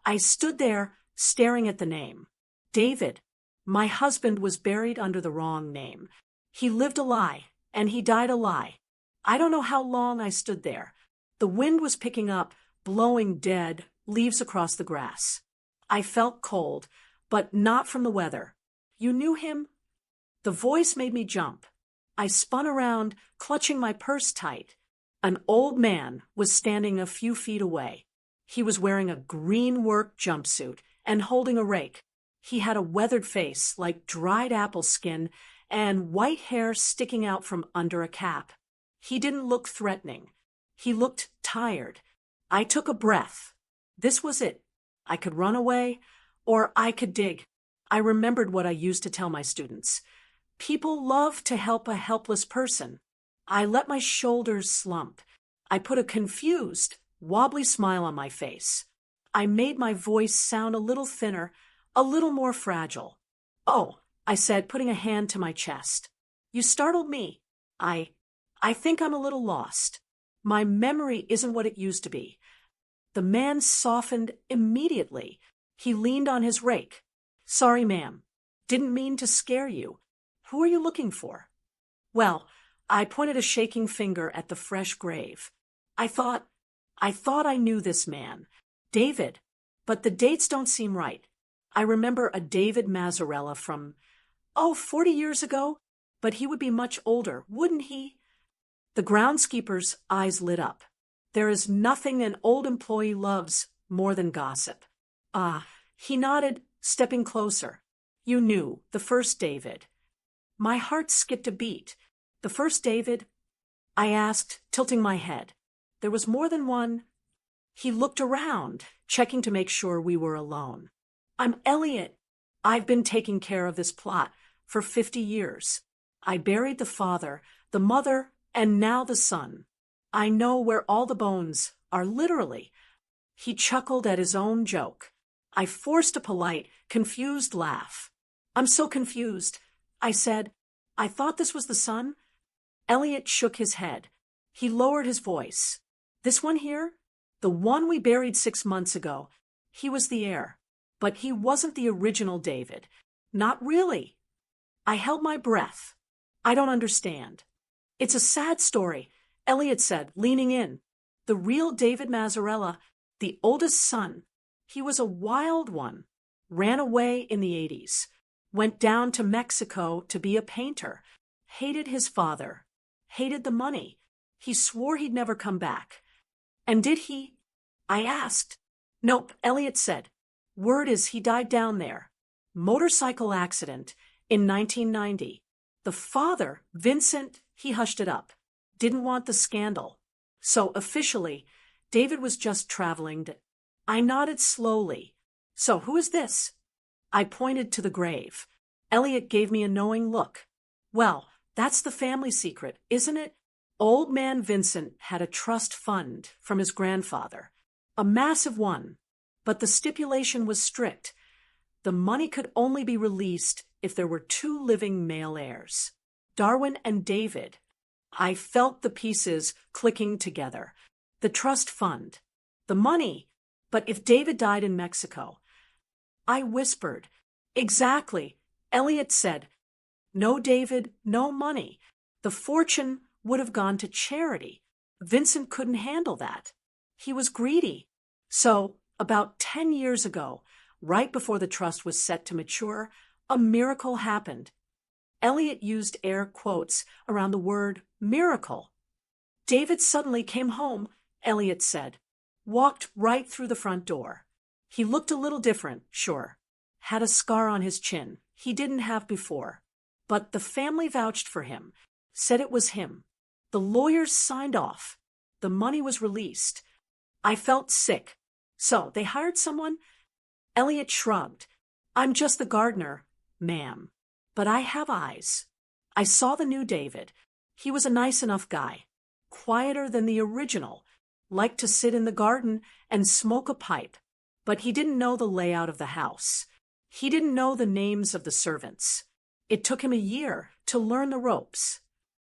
I stood there staring at the name. David. My husband was buried under the wrong name. He lived a lie, and he died a lie. I don't know how long I stood there. The wind was picking up, blowing dead leaves across the grass. I felt cold, but not from the weather. You knew him? The voice made me jump. I spun around, clutching my purse tight. An old man was standing a few feet away. He was wearing a green work jumpsuit and holding a rake. He had a weathered face like dried apple skin and white hair sticking out from under a cap. He didn't look threatening. He looked tired. I took a breath. This was it. I could run away, or I could dig. I remembered what I used to tell my students. People love to help a helpless person. I let my shoulders slump. I put a confused, wobbly smile on my face. I made my voice sound a little thinner, a little more fragile. "Oh," I said, putting a hand to my chest. "You startled me. I think I'm a little lost. My memory isn't what it used to be." The man softened immediately. He leaned on his rake. "Sorry, ma'am. Didn't mean to scare you. Who are you looking for?" "Well," I pointed a shaking finger at the fresh grave. I thought I knew this man. David. But the dates don't seem right. I remember a David Mazzarella from, 40 years ago? But he would be much older, wouldn't he? The groundskeeper's eyes lit up. There is nothing an old employee loves more than gossip. He nodded, stepping closer. "You knew, the first David." My heart skipped a beat. "The first David?" I asked, tilting my head. "There was more than one." He looked around, checking to make sure we were alone. "I'm Elliot. I've been taking care of this plot for 50 years. I buried the father, the mother, and now the son. I know where all the bones are, literally." He chuckled at his own joke. I forced a polite, confused laugh. "I'm so confused," I said. "I thought this was the son." Elliot shook his head. He lowered his voice. "This one here? The one we buried 6 months ago. He was the heir. But he wasn't the original David. Not really." I held my breath. "I don't understand." It's a sad story, Elliot said, leaning in. The real David Mazzarella, the oldest son, he was a wild one. Ran away in the 80s. Went down to Mexico to be a painter. Hated his father. Hated the money. He swore he'd never come back. And did he? I asked. Nope, Elliot said. Word is he died down there. Motorcycle accident in 1990. The father, Vincent, he hushed it up. Didn't want the scandal. So officially, David was just traveling. I nodded slowly. So who is this? I pointed to the grave. Elliot gave me a knowing look. Well, that's the family secret, isn't it? Old man Vincent had a trust fund from his grandfather. A massive one. But the stipulation was strict. The money could only be released if there were 2 living male heirs. Darwin and David. I felt the pieces clicking together. The trust fund. The money. But if David died in Mexico? I whispered. Exactly. Elliot said. No David, no money. The fortune would have gone to charity. Vincent couldn't handle that. He was greedy. So, about 10 years ago, right before the trust was set to mature, a miracle happened. Elliot used air quotes around the word miracle. David suddenly came home, Elliot said. Walked right through the front door. He looked a little different, sure. Had a scar on his chin he didn't have before. But the family vouched for him, said it was him. The lawyers signed off. The money was released. I felt sick. So they hired someone? Elliot shrugged. I'm just the gardener, ma'am. But I have eyes. I saw the new David. He was a nice enough guy. Quieter than the original. Liked to sit in the garden and smoke a pipe. But he didn't know the layout of the house. He didn't know the names of the servants. It took him a year to learn the ropes.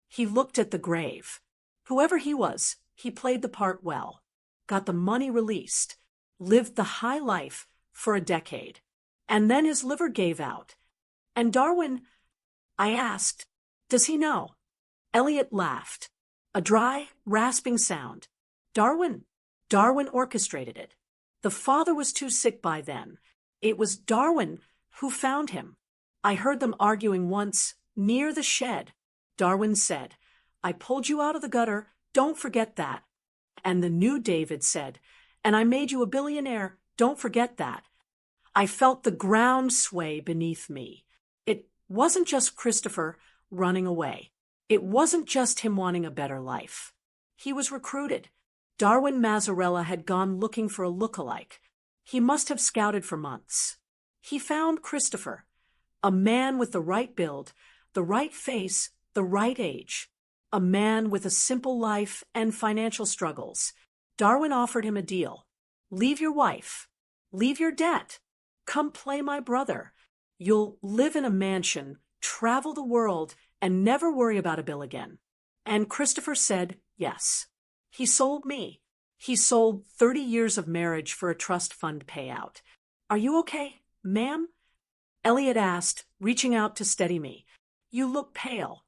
He looked at the grave. Whoever he was, he played the part well. Got the money released. Lived the high life for a decade. And then his liver gave out. And Darwin, I asked, does he know? Elliot laughed. A dry, rasping sound. Darwin orchestrated it. The father was too sick by then. It was Darwin who found him. I heard them arguing once, near the shed. Darwin said, I pulled you out of the gutter, don't forget that. And the new David said, and I made you a billionaire, don't forget that. I felt the ground sway beneath me. It wasn't just Christopher running away. It wasn't just him wanting a better life. He was recruited. Darwin Mazzarella had gone looking for a look-alike. He must have scouted for months. He found Christopher, a man with the right build, the right face, the right age, a man with a simple life and financial struggles. Darwin offered him a deal. Leave your wife. Leave your debt. Come play my brother. You'll live in a mansion, travel the world, and never worry about a bill again. And Christopher said yes. He sold me. He sold 30 years of marriage for a trust fund payout. Are you okay, ma'am? Elliot asked, reaching out to steady me. You look pale.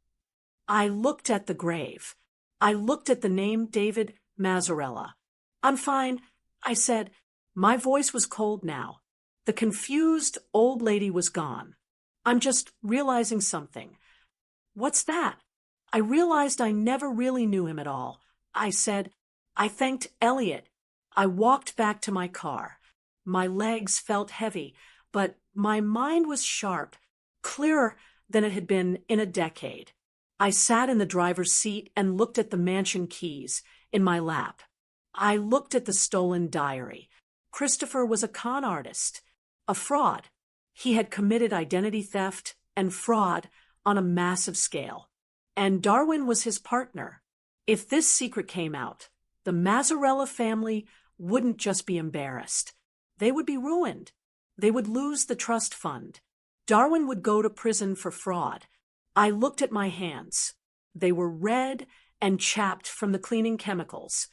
I looked at the grave. I looked at the name David Mazzarella. I'm fine, I said. My voice was cold now. The confused old lady was gone. I'm just realizing something. What's that? I realized I never really knew him at all. I said, I thanked Elliot. I walked back to my car. My legs felt heavy, but my mind was sharp, clearer than it had been in a decade. I sat in the driver's seat and looked at the mansion keys in my lap. I looked at the stolen diary. Christopher was a con artist, a fraud. He had committed identity theft and fraud on a massive scale. And Darwin was his partner. If this secret came out, the Mazzarella family wouldn't just be embarrassed. They would be ruined. They would lose the trust fund. Darwin would go to prison for fraud. I looked at my hands. They were red and chapped from the cleaning chemicals.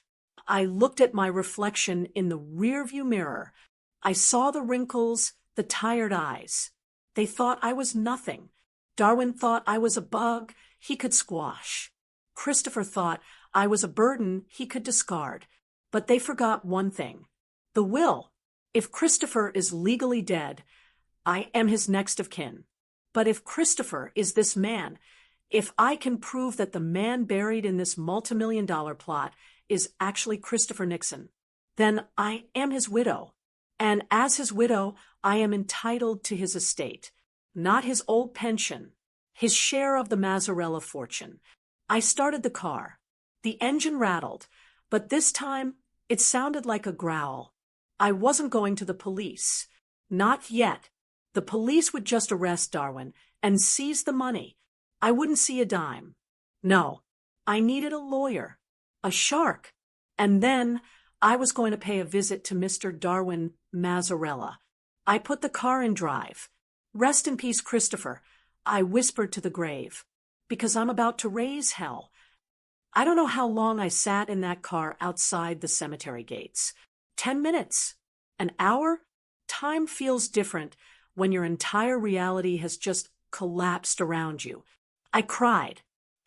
I looked at my reflection in the rearview mirror. I saw the wrinkles, the tired eyes. They thought I was nothing. Darwin thought I was a bug he could squash. Christopher thought I was a burden he could discard. But they forgot one thing. The will. If Christopher is legally dead, I am his next of kin. But if Christopher is this man, if I can prove that the man buried in this multimillion-dollar plot is actually Christopher Nixon, then I am his widow. And as his widow, I am entitled to his estate, not his old pension, his share of the Mazzarella fortune. I started the car. The engine rattled, but this time it sounded like a growl. I wasn't going to the police. Not yet. The police would just arrest Darwin and seize the money. I wouldn't see a dime. No, I needed a lawyer, a shark. And then I was going to pay a visit to Mr. Darwin Mazzarella. I put the car in drive. Rest in peace, Christopher, I whispered to the grave, because I'm about to raise hell. I don't know how long I sat in that car outside the cemetery gates. 10 minutes? An hour? Time feels different when your entire reality has just collapsed around you. I cried.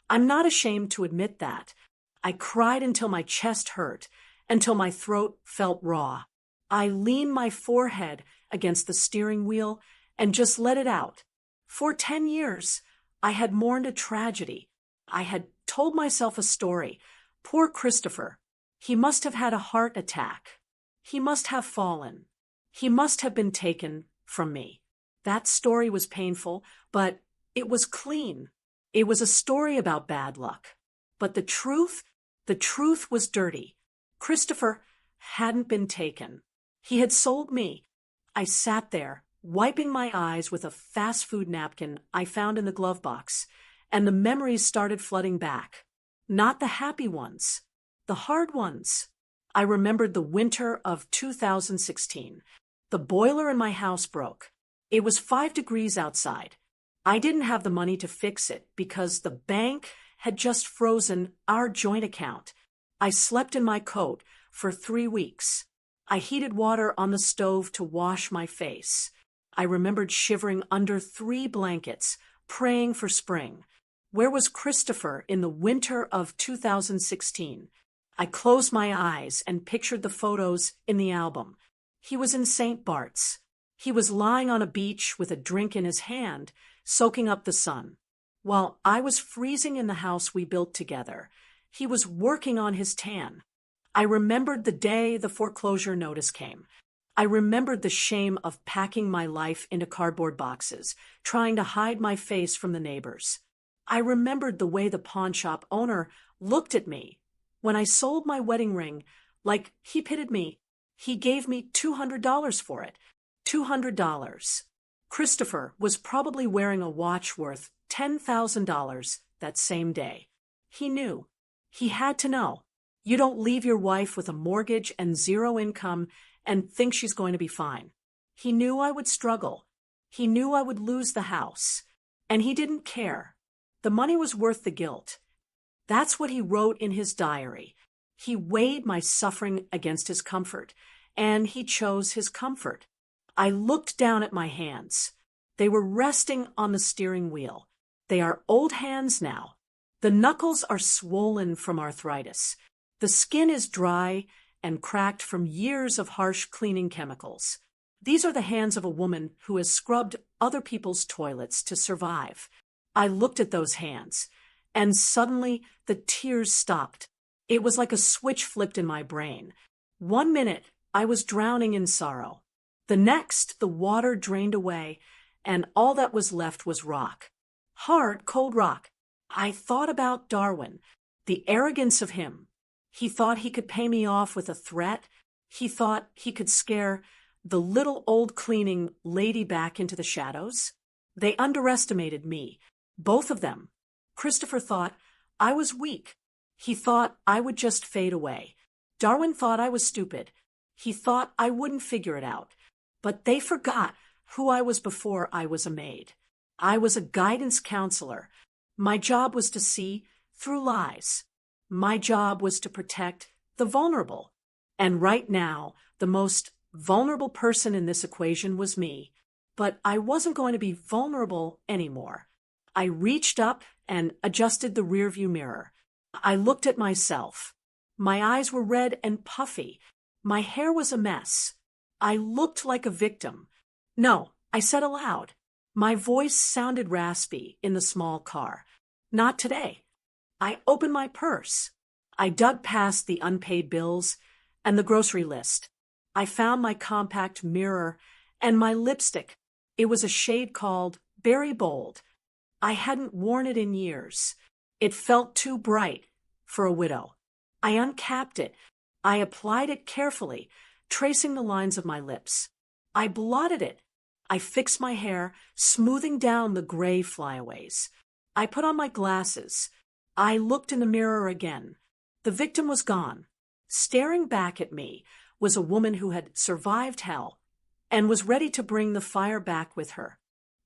I'm not ashamed to admit that. I cried until my chest hurt, until my throat felt raw. I leaned my forehead against the steering wheel and just let it out. For 10 years, I had mourned a tragedy. I had told myself a story. Poor Christopher. He must have had a heart attack. He must have fallen. He must have been taken from me. That story was painful, but it was clean. It was a story about bad luck. But the truth was dirty. Christopher hadn't been taken. He had sold me. I sat there, wiping my eyes with a fast food napkin I found in the glove box, and the memories started flooding back. Not the happy ones, the hard ones. I remembered the winter of 2016. The boiler in my house broke. It was 5 degrees outside. I didn't have the money to fix it because the bank had just frozen our joint account. I slept in my coat for 3 weeks. I heated water on the stove to wash my face. I remembered shivering under 3 blankets, praying for spring. Where was Christopher in the winter of 2016? I closed my eyes and pictured the photos in the album. He was in St. Bart's. He was lying on a beach with a drink in his hand, soaking up the sun. While I was freezing in the house we built together, he was working on his tan. I remembered the day the foreclosure notice came. I remembered the shame of packing my life into cardboard boxes, trying to hide my face from the neighbors. I remembered the way the pawnshop owner looked at me when I sold my wedding ring, like he pitied me. He gave me $200 for it. $200. Christopher was probably wearing a watch worth $10,000 that same day. He knew. He had to know. You don't leave your wife with a mortgage and 0 income and think she's going to be fine. He knew I would struggle. He knew I would lose the house. And he didn't care. The money was worth the guilt. That's what he wrote in his diary. He weighed my suffering against his comfort, and he chose his comfort. I looked down at my hands. They were resting on the steering wheel. They are old hands now. The knuckles are swollen from arthritis. The skin is dry and cracked from years of harsh cleaning chemicals. These are the hands of a woman who has scrubbed other people's toilets to survive. I looked at those hands, and suddenly the tears stopped. It was like a switch flipped in my brain. 1 minute, I was drowning in sorrow. The next, the water drained away, and all that was left was rock. Hard, cold rock. I thought about Darwin, the arrogance of him. He thought he could pay me off with a threat. He thought he could scare the little old cleaning lady back into the shadows. They underestimated me, both of them. Christopher thought I was weak. He thought I would just fade away. Darwin thought I was stupid. He thought I wouldn't figure it out. But they forgot who I was before I was a maid. I was a guidance counselor. My job was to see through lies. My job was to protect the vulnerable. And right now, the most vulnerable person in this equation was me. But I wasn't going to be vulnerable anymore. I reached up and adjusted the rearview mirror. I looked at myself. My eyes were red and puffy. My hair was a mess. I looked like a victim. No, I said aloud. My voice sounded raspy in the small car. Not today. I opened my purse. I dug past the unpaid bills and the grocery list. I found my compact mirror and my lipstick. It was a shade called Berry Bold. I hadn't worn it in years. It felt too bright for a widow. I uncapped it. I applied it carefully, tracing the lines of my lips. I blotted it. I fixed my hair, smoothing down the gray flyaways. I put on my glasses. I looked in the mirror again. The victim was gone. Staring back at me was a woman who had survived hell and was ready to bring the fire back with her.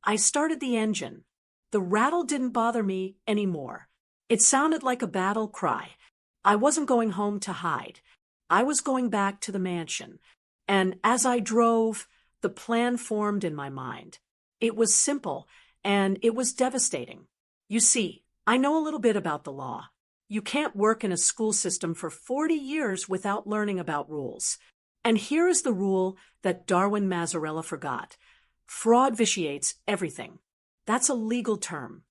I started the engine. The rattle didn't bother me anymore. It sounded like a battle cry. I wasn't going home to hide. I was going back to the mansion. And as I drove, the plan formed in my mind. It was simple, and it was devastating. You see, I know a little bit about the law. You can't work in a school system for 40 years without learning about rules. And here is the rule that Darwin Mazzarella forgot. Fraud vitiates everything. That's a legal term.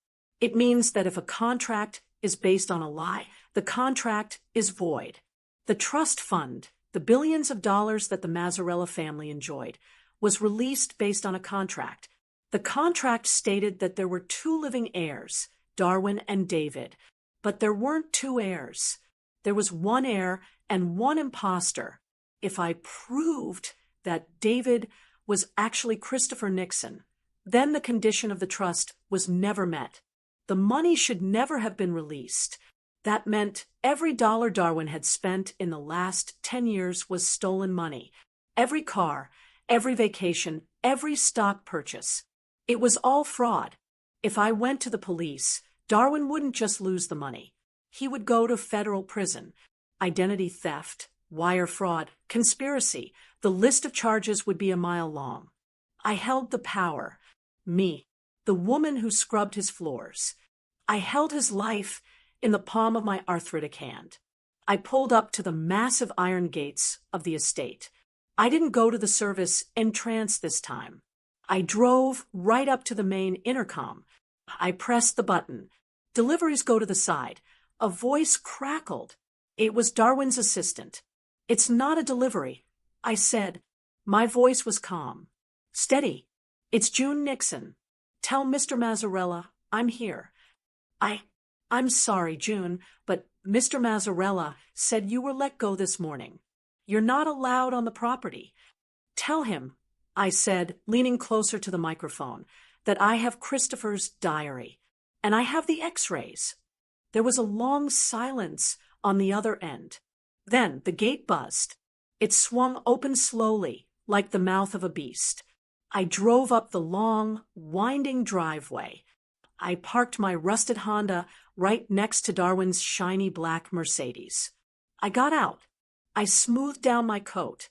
It means that if a contract is based on a lie, the contract is void. The trust fund, the billions of dollars that the Mazzarella family enjoyed, was released based on a contract. The contract stated that there were two living heirs, Darwin and David, but there weren't two heirs. There was one heir and one imposter. If I proved that David was actually Christopher Nixon, then the condition of the trust was never met. The money should never have been released. That meant every dollar Darwin had spent in the last 10 years was stolen money. Every car, every vacation, every stock purchase. It was all fraud. If I went to the police, Darwin wouldn't just lose the money. He would go to federal prison. Identity theft, wire fraud, conspiracy. The list of charges would be a mile long. I held the power. Me, the woman who scrubbed his floors. I held his life in the palm of my arthritic hand. I pulled up to the massive iron gates of the estate. I didn't go to the service entrance this time. I drove right up to the main intercom. I pressed the button. Deliveries go to the side. A voice crackled. It was Darwin's assistant. It's not a delivery, I said. My voice was calm. Steady. It's June Nixon. Tell Mr. Mazzarella I'm here. I'm sorry, June, but Mr. Mazzarella said you were let go this morning. You're not allowed on the property. Tell him, I said, leaning closer to the microphone, that I have Christopher's diary, and I have the x-rays. There was a long silence on the other end. Then the gate buzzed. It swung open slowly, like the mouth of a beast. I drove up the long, winding driveway. I parked my rusted Honda right next to Darwin's shiny black Mercedes. I got out. I smoothed down my coat.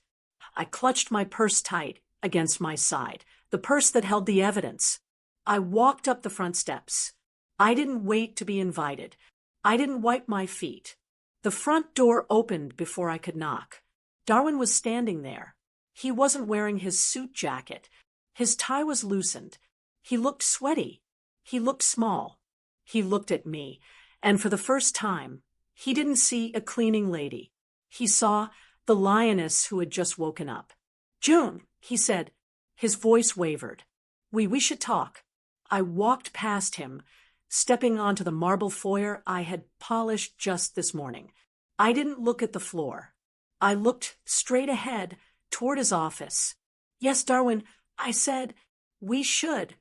I clutched my purse tight against my side, the purse that held the evidence. I walked up the front steps. I didn't wait to be invited. I didn't wipe my feet. The front door opened before I could knock. Darwin was standing there. He wasn't wearing his suit jacket. His tie was loosened. He looked sweaty. He looked small. He looked at me, and for the first time, he didn't see a cleaning lady. He saw the lioness who had just woken up. June, he said. His voice wavered. We should talk. I walked past him, stepping onto the marble foyer I had polished just this morning. I didn't look at the floor. I looked straight ahead toward his office. Yes, Darwin, I said, we should.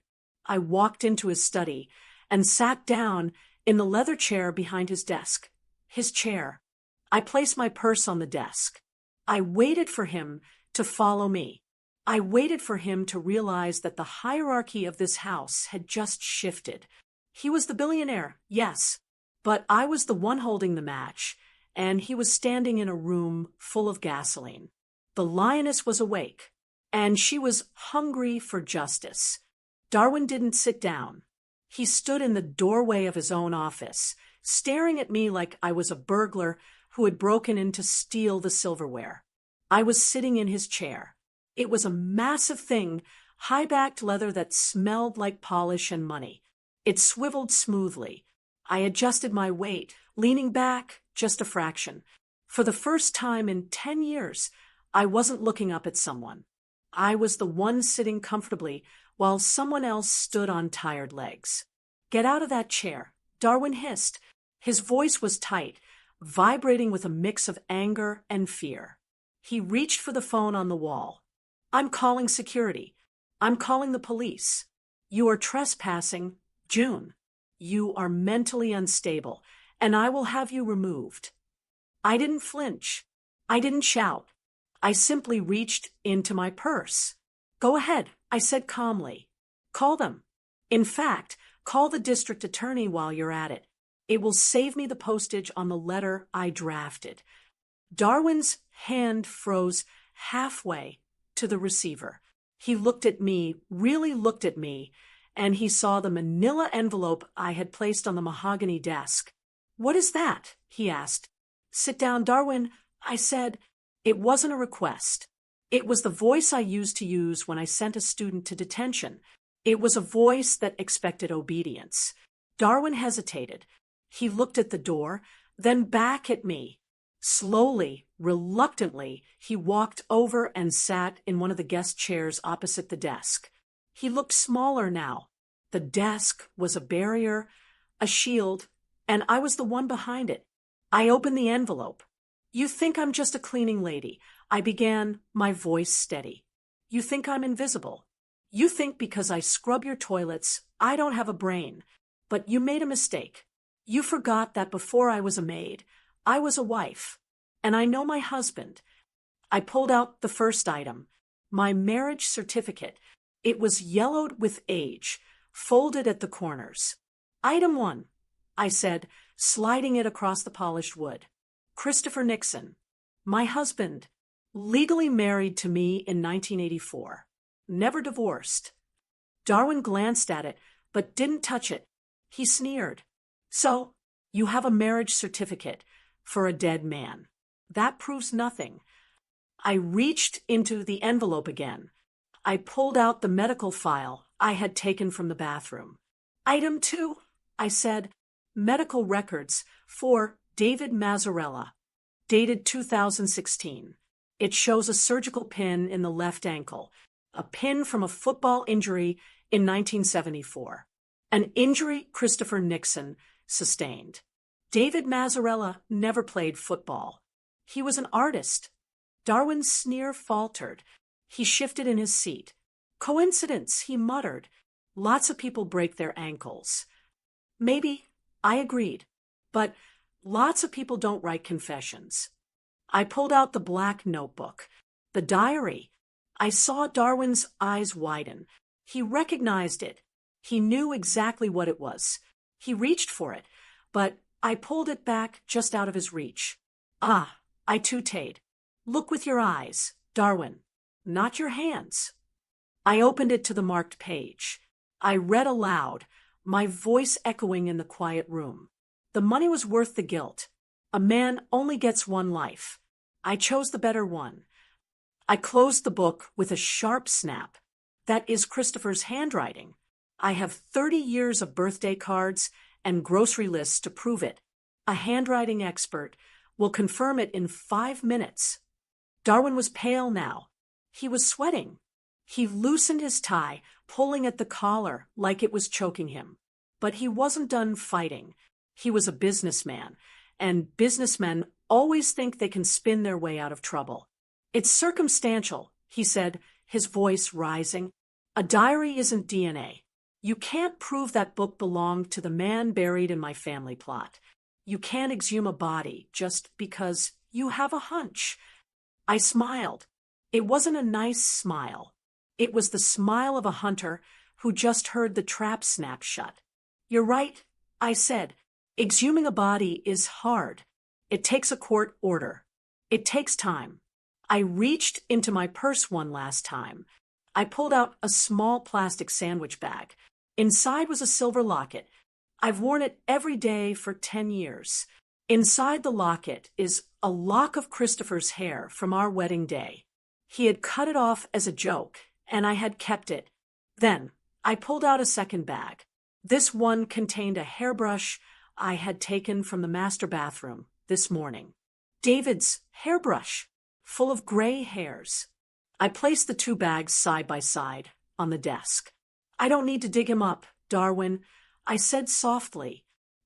I walked into his study and sat down in the leather chair behind his desk. His chair. I placed my purse on the desk. I waited for him to follow me. I waited for him to realize that the hierarchy of this house had just shifted. He was the billionaire, yes, but I was the one holding the match, and he was standing in a room full of gasoline. The lioness was awake, and she was hungry for justice. Darwin didn't sit down. He stood in the doorway of his own office, staring at me like I was a burglar who had broken in to steal the silverware. I was sitting in his chair. It was a massive thing, high-backed leather that smelled like polish and money. It swiveled smoothly. I adjusted my weight, leaning back just a fraction. For the first time in 10 years, I wasn't looking up at someone. I was the one sitting comfortably while someone else stood on tired legs. "Get out of that chair," Darwin hissed. His voice was tight, vibrating with a mix of anger and fear. He reached for the phone on the wall. "I'm calling security. I'm calling the police. You are trespassing, June. You are mentally unstable, and I will have you removed." I didn't flinch. I didn't shout. I simply reached into my purse. "Go ahead," I said calmly. "Call them. In fact, call the district attorney while you're at it. It will save me the postage on the letter I drafted." Darwin's hand froze halfway to the receiver. He looked at me, really looked at me, and he saw the manila envelope I had placed on the mahogany desk. "What is that?" he asked. "Sit down, Darwin," I said. It wasn't a request. It was the voice I used to use when I sent a student to detention. It was a voice that expected obedience. Darwin hesitated. He looked at the door, then back at me. Slowly, reluctantly, he walked over and sat in one of the guest chairs opposite the desk. He looked smaller now. The desk was a barrier, a shield, and I was the one behind it. I opened the envelope. "You think I'm just a cleaning lady," I began, my voice steady. "You think I'm invisible. You think because I scrub your toilets, I don't have a brain. But you made a mistake. You forgot that before I was a maid, I was a wife. And I know my husband." I pulled out the first item, my marriage certificate. It was yellowed with age, folded at the corners. "Item 1, I said, sliding it across the polished wood. "Christopher Nixon, my husband, legally married to me in 1984. Never divorced." Darwin glanced at it, but didn't touch it. He sneered. "So, you have a marriage certificate for a dead man. That proves nothing." I reached into the envelope again. I pulled out the medical file I had taken from the bathroom. "Item 2, I said, medical records for David Mazzarella, dated 2016. It shows a surgical pin in the left ankle, a pin from a football injury in 1974, an injury Christopher Nixon sustained. David Mazzarella never played football. He was an artist." Darwin's sneer faltered. He shifted in his seat. "Coincidence," he muttered. "Lots of people break their ankles." "Maybe," I agreed. "But lots of people don't write confessions." I pulled out the black notebook, the diary. I saw Darwin's eyes widen. He recognized it. He knew exactly what it was. He reached for it, but I pulled it back just out of his reach. "Ah," I tutade. "Look with your eyes, Darwin, not your hands." I opened it to the marked page. I read aloud, my voice echoing in the quiet room. The money was worth the guilt. A man only gets one life. I chose the better one. I closed the book with a sharp snap. That is Christopher's handwriting. I have 30 years of birthday cards and grocery lists to prove it. A handwriting expert will confirm it in 5 minutes. Darwin was pale now. He was sweating. He loosened his tie, pulling at the collar like it was choking him. But he wasn't done fighting. He was a businessman, and businessmen always think they can spin their way out of trouble. "It's circumstantial," he said, his voice rising. "A diary isn't DNA. You can't prove that book belonged to the man buried in my family plot. You can't exhume a body just because you have a hunch." I smiled. It wasn't a nice smile. It was the smile of a hunter who just heard the trap snap shut. "You're right," I said. "Exhuming a body is hard. It takes a court order. It takes time." I reached into my purse one last time. I pulled out a small plastic sandwich bag. Inside was a silver locket. I've worn it every day for 10 years. Inside the locket is a lock of Christopher's hair from our wedding day. He had cut it off as a joke, and I had kept it. Then, I pulled out a second bag. This one contained a hairbrush I had taken from the master bathroom this morning. David's hairbrush, full of gray hairs. I placed the two bags side by side on the desk. I don't need to dig him up, Darwin, I said softly.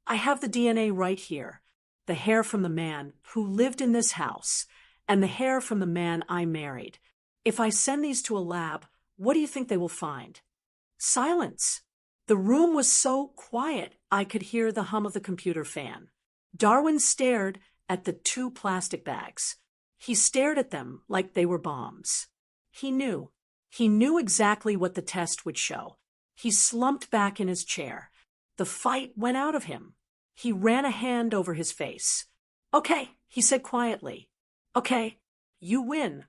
I have the DNA right here. The hair from the man who lived in this house, and the hair from the man I married. If I send these to a lab, what do you think they will find? Silence. The room was so quiet I could hear the hum of the computer fan. Darwin stared at the two plastic bags. He stared at them like they were bombs. He knew. He knew exactly what the test would show. He slumped back in his chair. The fight went out of him. He ran a hand over his face. Okay, he said quietly. Okay, you win.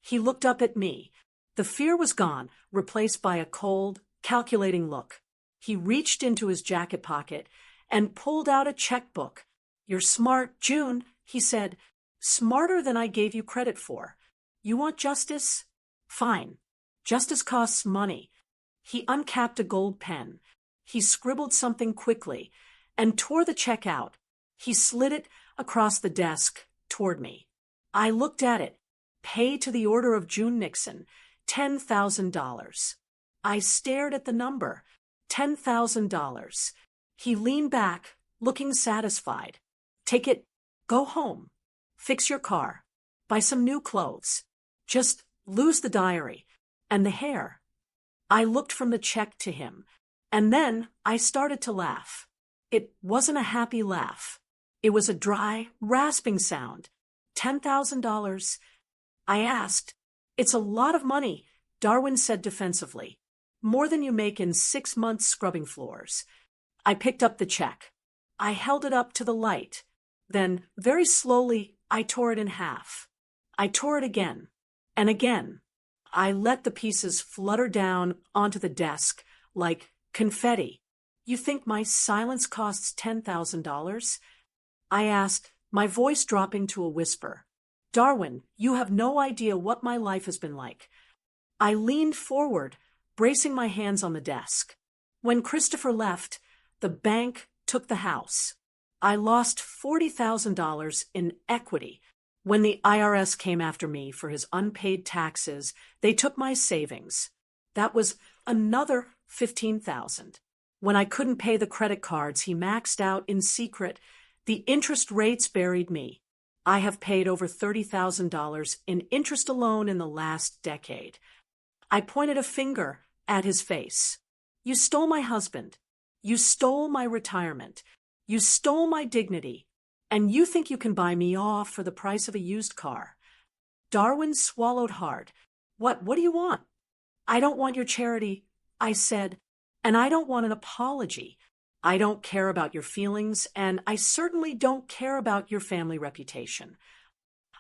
He looked up at me. The fear was gone, replaced by a cold, calculating look. He reached into his jacket pocket and pulled out a checkbook. You're smart, June, he said. Smarter than I gave you credit for. You want justice? Fine. Justice costs money. He uncapped a gold pen. He scribbled something quickly and tore the check out. He slid it across the desk toward me. I looked at it. Pay to the order of June Nixon, $10,000. I stared at the number. $10,000. He leaned back, looking satisfied. Take it. Go home. Fix your car. Buy some new clothes. Just lose the diary. And the hair. I looked from the check to him. And then I started to laugh. It wasn't a happy laugh. It was a dry, rasping sound. $10,000. I asked. It's a lot of money, Darwin said defensively. More than you make in 6 months scrubbing floors. I picked up the check. I held it up to the light. Then, very slowly, I tore it in half. I tore it again. And again. I let the pieces flutter down onto the desk like confetti. You think my silence costs $10,000? I asked, my voice dropping to a whisper. Darwin, you have no idea what my life has been like. I leaned forward, bracing my hands on the desk. When Christopher left, the bank took the house. I lost $40,000 in equity. When the IRS came after me for his unpaid taxes, they took my savings. That was another $15,000. When I couldn't pay the credit cards he maxed out in secret, the interest rates buried me. I have paid over $30,000 in interest alone in the last decade. I pointed a finger at his face. You stole my husband. You stole my retirement. You stole my dignity. And you think you can buy me off for the price of a used car. Darwin swallowed hard. What do you want? I don't want your charity, I said, and I don't want an apology. I don't care about your feelings, and I certainly don't care about your family reputation.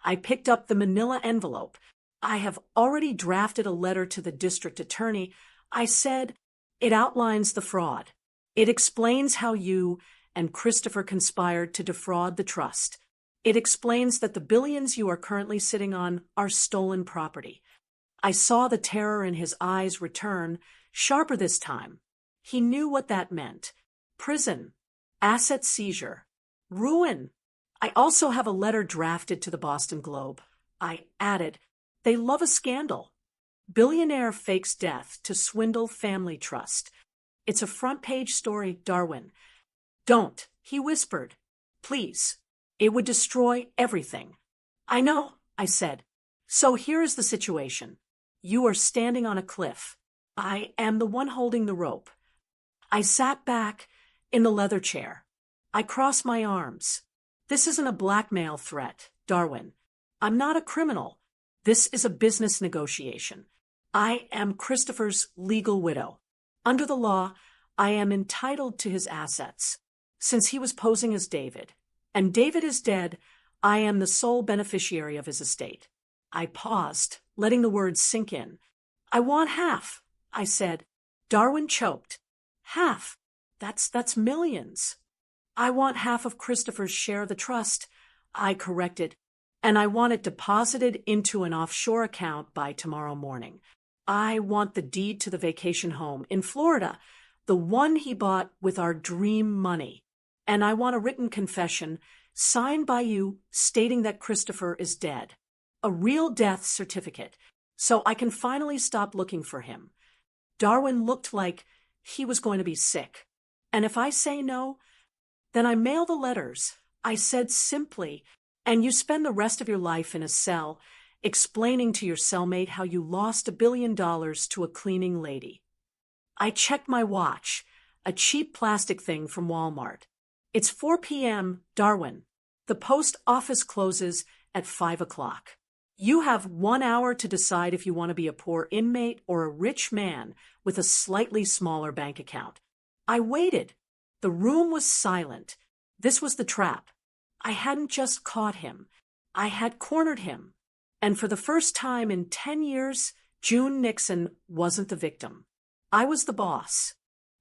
I picked up the manila envelope. I have already drafted a letter to the district attorney. I said, it outlines the fraud. It explains how you and Christopher conspired to defraud the trust. It explains that the billions you are currently sitting on are stolen property. I saw the terror in his eyes return, sharper this time. He knew what that meant. Prison, asset seizure, ruin. I also have a letter drafted to the Boston Globe. I added, they love a scandal. Billionaire fakes death to swindle family trust. It's a front-page story, Darwin. Don't, he whispered. Please. It would destroy everything. I know, I said. So here is the situation. You are standing on a cliff. I am the one holding the rope. I sat back in the leather chair. I crossed my arms. This isn't a blackmail threat, Darwin. I'm not a criminal. This is a business negotiation. I am Christopher's legal widow. Under the law, I am entitled to his assets. Since he was posing as David, and David is dead, I am the sole beneficiary of his estate. I paused, letting the words sink in. I want half, I said. Darwin choked. Half. That's millions. I want half of Christopher's share of the trust, I corrected, and I want it deposited into an offshore account by tomorrow morning. I want the deed to the vacation home in Florida, the one he bought with our dream money. And I want a written confession signed by you stating that Christopher is dead. A real death certificate, so I can finally stop looking for him. Darwin looked like he was going to be sick. And if I say no, then I mail the letters. I said simply, and you spend the rest of your life in a cell explaining to your cellmate how you lost $1 billion to a cleaning lady. I checked my watch, a cheap plastic thing from Walmart. It's 4 p.m., Darwin. The post office closes at 5 o'clock. You have 1 hour to decide if you want to be a poor inmate or a rich man with a slightly smaller bank account. I waited. The room was silent. This was the trap. I hadn't just caught him. I had cornered him. And for the first time in 10 years, June Nixon wasn't the victim. I was the boss.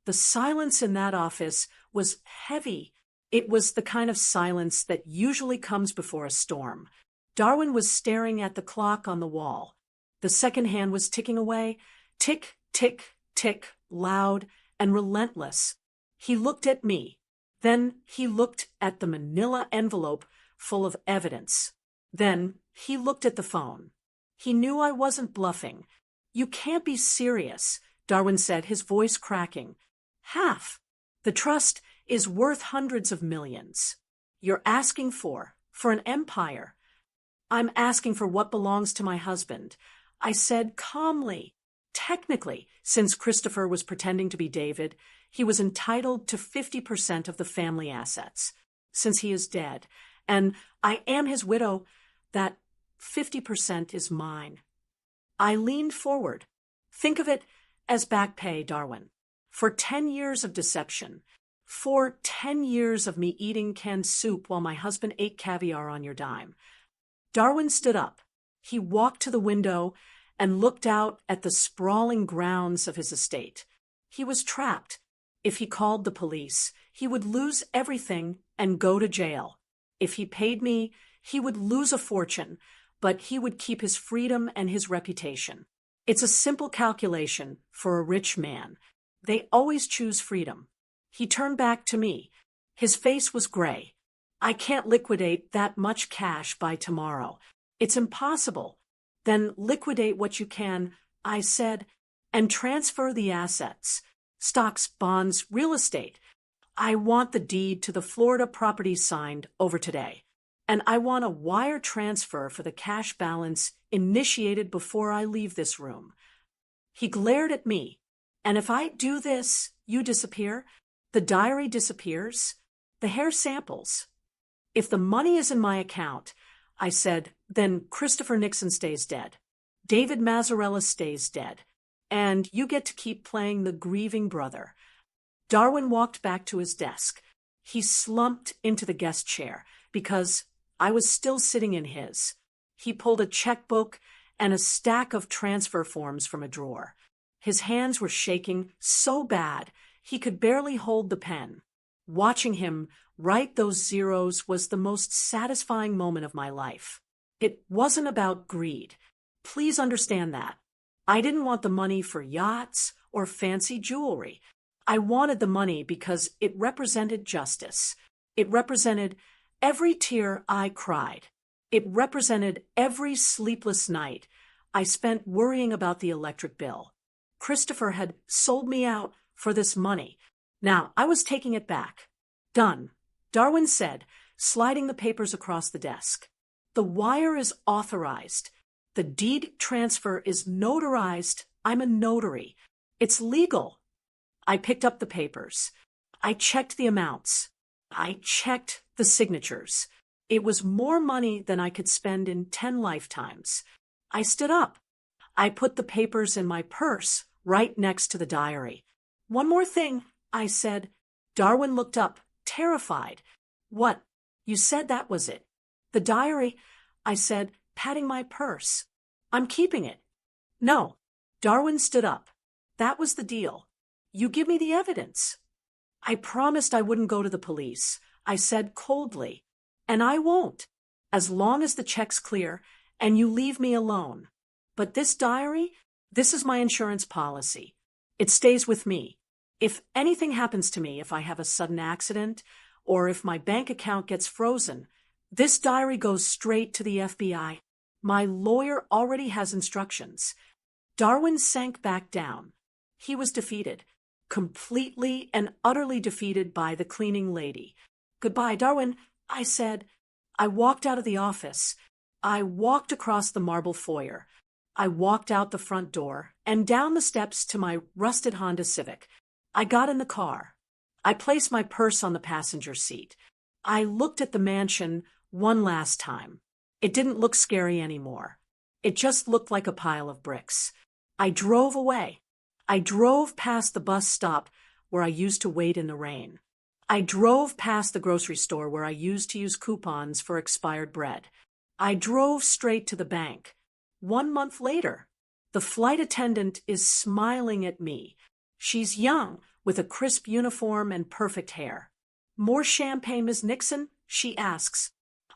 The silence in that office was heavy. It was the kind of silence that usually comes before a storm. Darwin was staring at the clock on the wall. The second hand was ticking away, tick, tick, tick, loud and relentless. He looked at me. Then he looked at the manila envelope full of evidence. Then he looked at the phone. He knew I wasn't bluffing. You can't be serious, Darwin said, his voice cracking. Half. The trust is worth hundreds of millions. You're asking for an empire. I'm asking for what belongs to my husband. I said calmly. Technically, since Christopher was pretending to be David, he was entitled to 50% of the family assets. Since he is dead, and I am his widow, that 50% is mine. I leaned forward. Think of it as back pay, Darwin. For 10 years of deception. For 10 years of me eating canned soup while my husband ate caviar on your dime. Darwin stood up. He walked to the window and looked out at the sprawling grounds of his estate. He was trapped. If he called the police, he would lose everything and go to jail. If he paid me, he would lose a fortune, but he would keep his freedom and his reputation. It's a simple calculation for a rich man. They always choose freedom. He turned back to me. His face was gray. I can't liquidate that much cash by tomorrow. It's impossible. Then liquidate what you can, I said, and transfer the assets. Stocks, bonds, real estate. I want the deed to the Florida property signed over today. And I want a wire transfer for the cash balance initiated before I leave this room. He glared at me. And if I do this, you disappear. The diary disappears. The hair samples. If the money is in my account, I said, then Christopher Nixon stays dead. David Mazzarella stays dead. And you get to keep playing the grieving brother. Darwin walked back to his desk. He slumped into the guest chair because I was still sitting in his. He pulled a checkbook and a stack of transfer forms from a drawer. His hands were shaking so bad he could barely hold the pen. Watching him write those zeros was the most satisfying moment of my life. It wasn't about greed. Please understand that. I didn't want the money for yachts or fancy jewelry. I wanted the money because it represented justice. It represented every tear I cried. It represented every sleepless night I spent worrying about the electric bill. Christopher had sold me out for this money. Now I was taking it back. Done, Darwin said, sliding the papers across the desk. The wire is authorized. The deed transfer is notarized. I'm a notary. It's legal. I picked up the papers. I checked the amounts. I checked the signatures. It was more money than I could spend in 10 lifetimes. I stood up. I put the papers in my purse right next to the diary. One more thing, I said. Darwin looked up, terrified. What? You said that was it. The diary, I said, patting my purse. I'm keeping it. No. Darwin stood up. That was the deal. You give me the evidence. I promised I wouldn't go to the police, I said coldly. And I won't, as long as the check's clear and you leave me alone. But this diary, this is my insurance policy. It stays with me. If anything happens to me, if I have a sudden accident, or if my bank account gets frozen, this diary goes straight to the FBI. My lawyer already has instructions. Darwin sank back down. He was defeated, completely and utterly defeated by the cleaning lady. Goodbye, Darwin, I said. I walked out of the office. I walked across the marble foyer. I walked out the front door and down the steps to my rusted Honda Civic. I got in the car. I placed my purse on the passenger seat. I looked at the mansion one last time. It didn't look scary anymore. It just looked like a pile of bricks. I drove away. I drove past the bus stop where I used to wait in the rain. I drove past the grocery store where I used to use coupons for expired bread. I drove straight to the bank. 1 month later, the flight attendant is smiling at me. She's young, with a crisp uniform and perfect hair. More champagne, Ms. Nixon? She asks.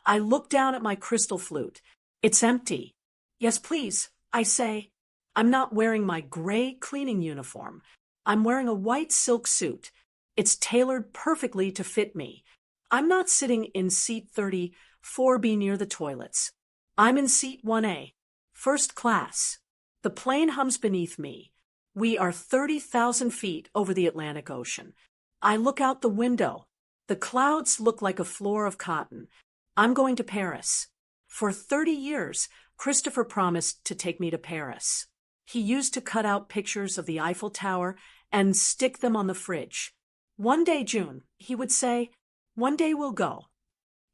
I look down at my crystal flute. It's empty. Yes, please, I say. I'm not wearing my gray cleaning uniform. I'm wearing a white silk suit. It's tailored perfectly to fit me. I'm not sitting in seat 30, 4B near the toilets. I'm in seat 1A, first class. The plane hums beneath me. We are 30,000 feet over the Atlantic Ocean. I look out the window. The clouds look like a floor of cotton. I'm going to Paris. For 30 years, Christopher promised to take me to Paris. He used to cut out pictures of the Eiffel Tower and stick them on the fridge. One day, June, he would say, one day we'll go.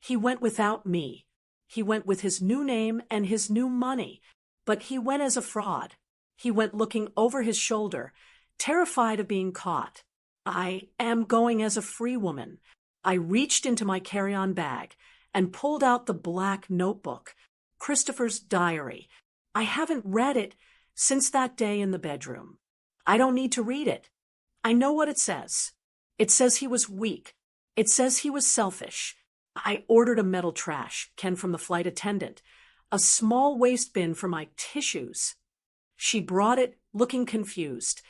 He went without me. He went with his new name and his new money, but he went as a fraud. He went looking over his shoulder, terrified of being caught. I am going as a free woman. I reached into my carry-on bag and pulled out the black notebook, Christopher's diary. I haven't read it since that day in the bedroom. I don't need to read it. I know what it says. It says he was weak. It says he was selfish. I ordered a metal trash can from the flight attendant, a small waste bin for my tissues. She brought it, looking confused.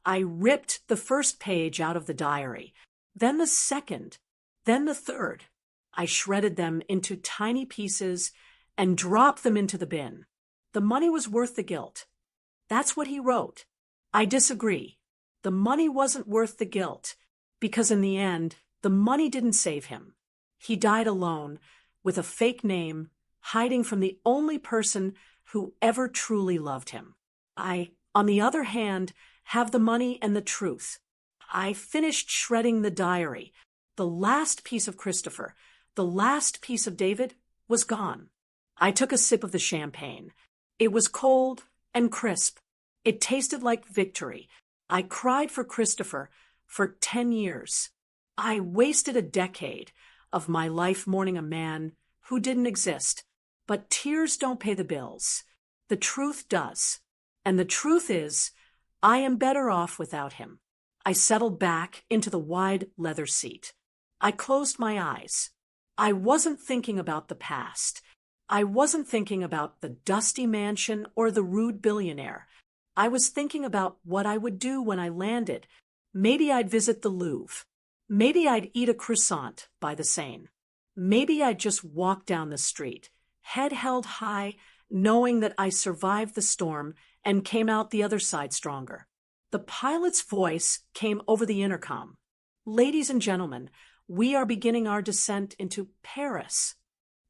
I ripped the first page out of the diary, then the second, then the third. I shredded them into tiny pieces and dropped them into the bin. The money was worth the guilt. That's what he wrote. I disagree. The money wasn't worth the guilt, because in the end, the money didn't save him. He died alone, with a fake name, hiding from the only person who ever truly loved him. I, on the other hand, have the money and the truth. I finished shredding the diary. The last piece of Christopher, the last piece of David, was gone. I took a sip of the champagne. It was cold and crisp. It tasted like victory. I cried for Christopher for 10 years. I wasted a decade of my life mourning a man who didn't exist. But tears don't pay the bills. The truth does. And the truth is, I am better off without him. I settled back into the wide leather seat. I closed my eyes. I wasn't thinking about the past. I wasn't thinking about the dusty mansion or the rude billionaire. I was thinking about what I would do when I landed. Maybe I'd visit the Louvre. Maybe I'd eat a croissant by the Seine. Maybe I'd just walk down the street, head held high, knowing that I survived the storm and came out the other side stronger. The pilot's voice came over the intercom. Ladies and gentlemen, we are beginning our descent into Paris.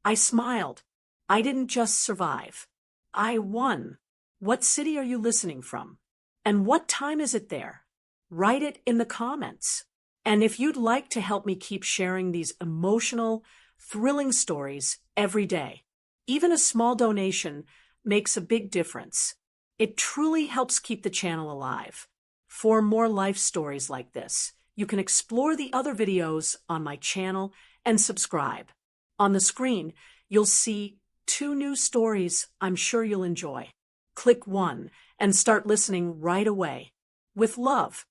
I smiled. I didn't just survive. I won. What city are you listening from? And what time is it there? Write it in the comments. And if you'd like to help me keep sharing these emotional, thrilling stories every day, even a small donation makes a big difference. It truly helps keep the channel alive. For more life stories like this, you can explore the other videos on my channel and subscribe. On the screen, you'll see 2 new stories I'm sure you'll enjoy. Click one and start listening right away. With love.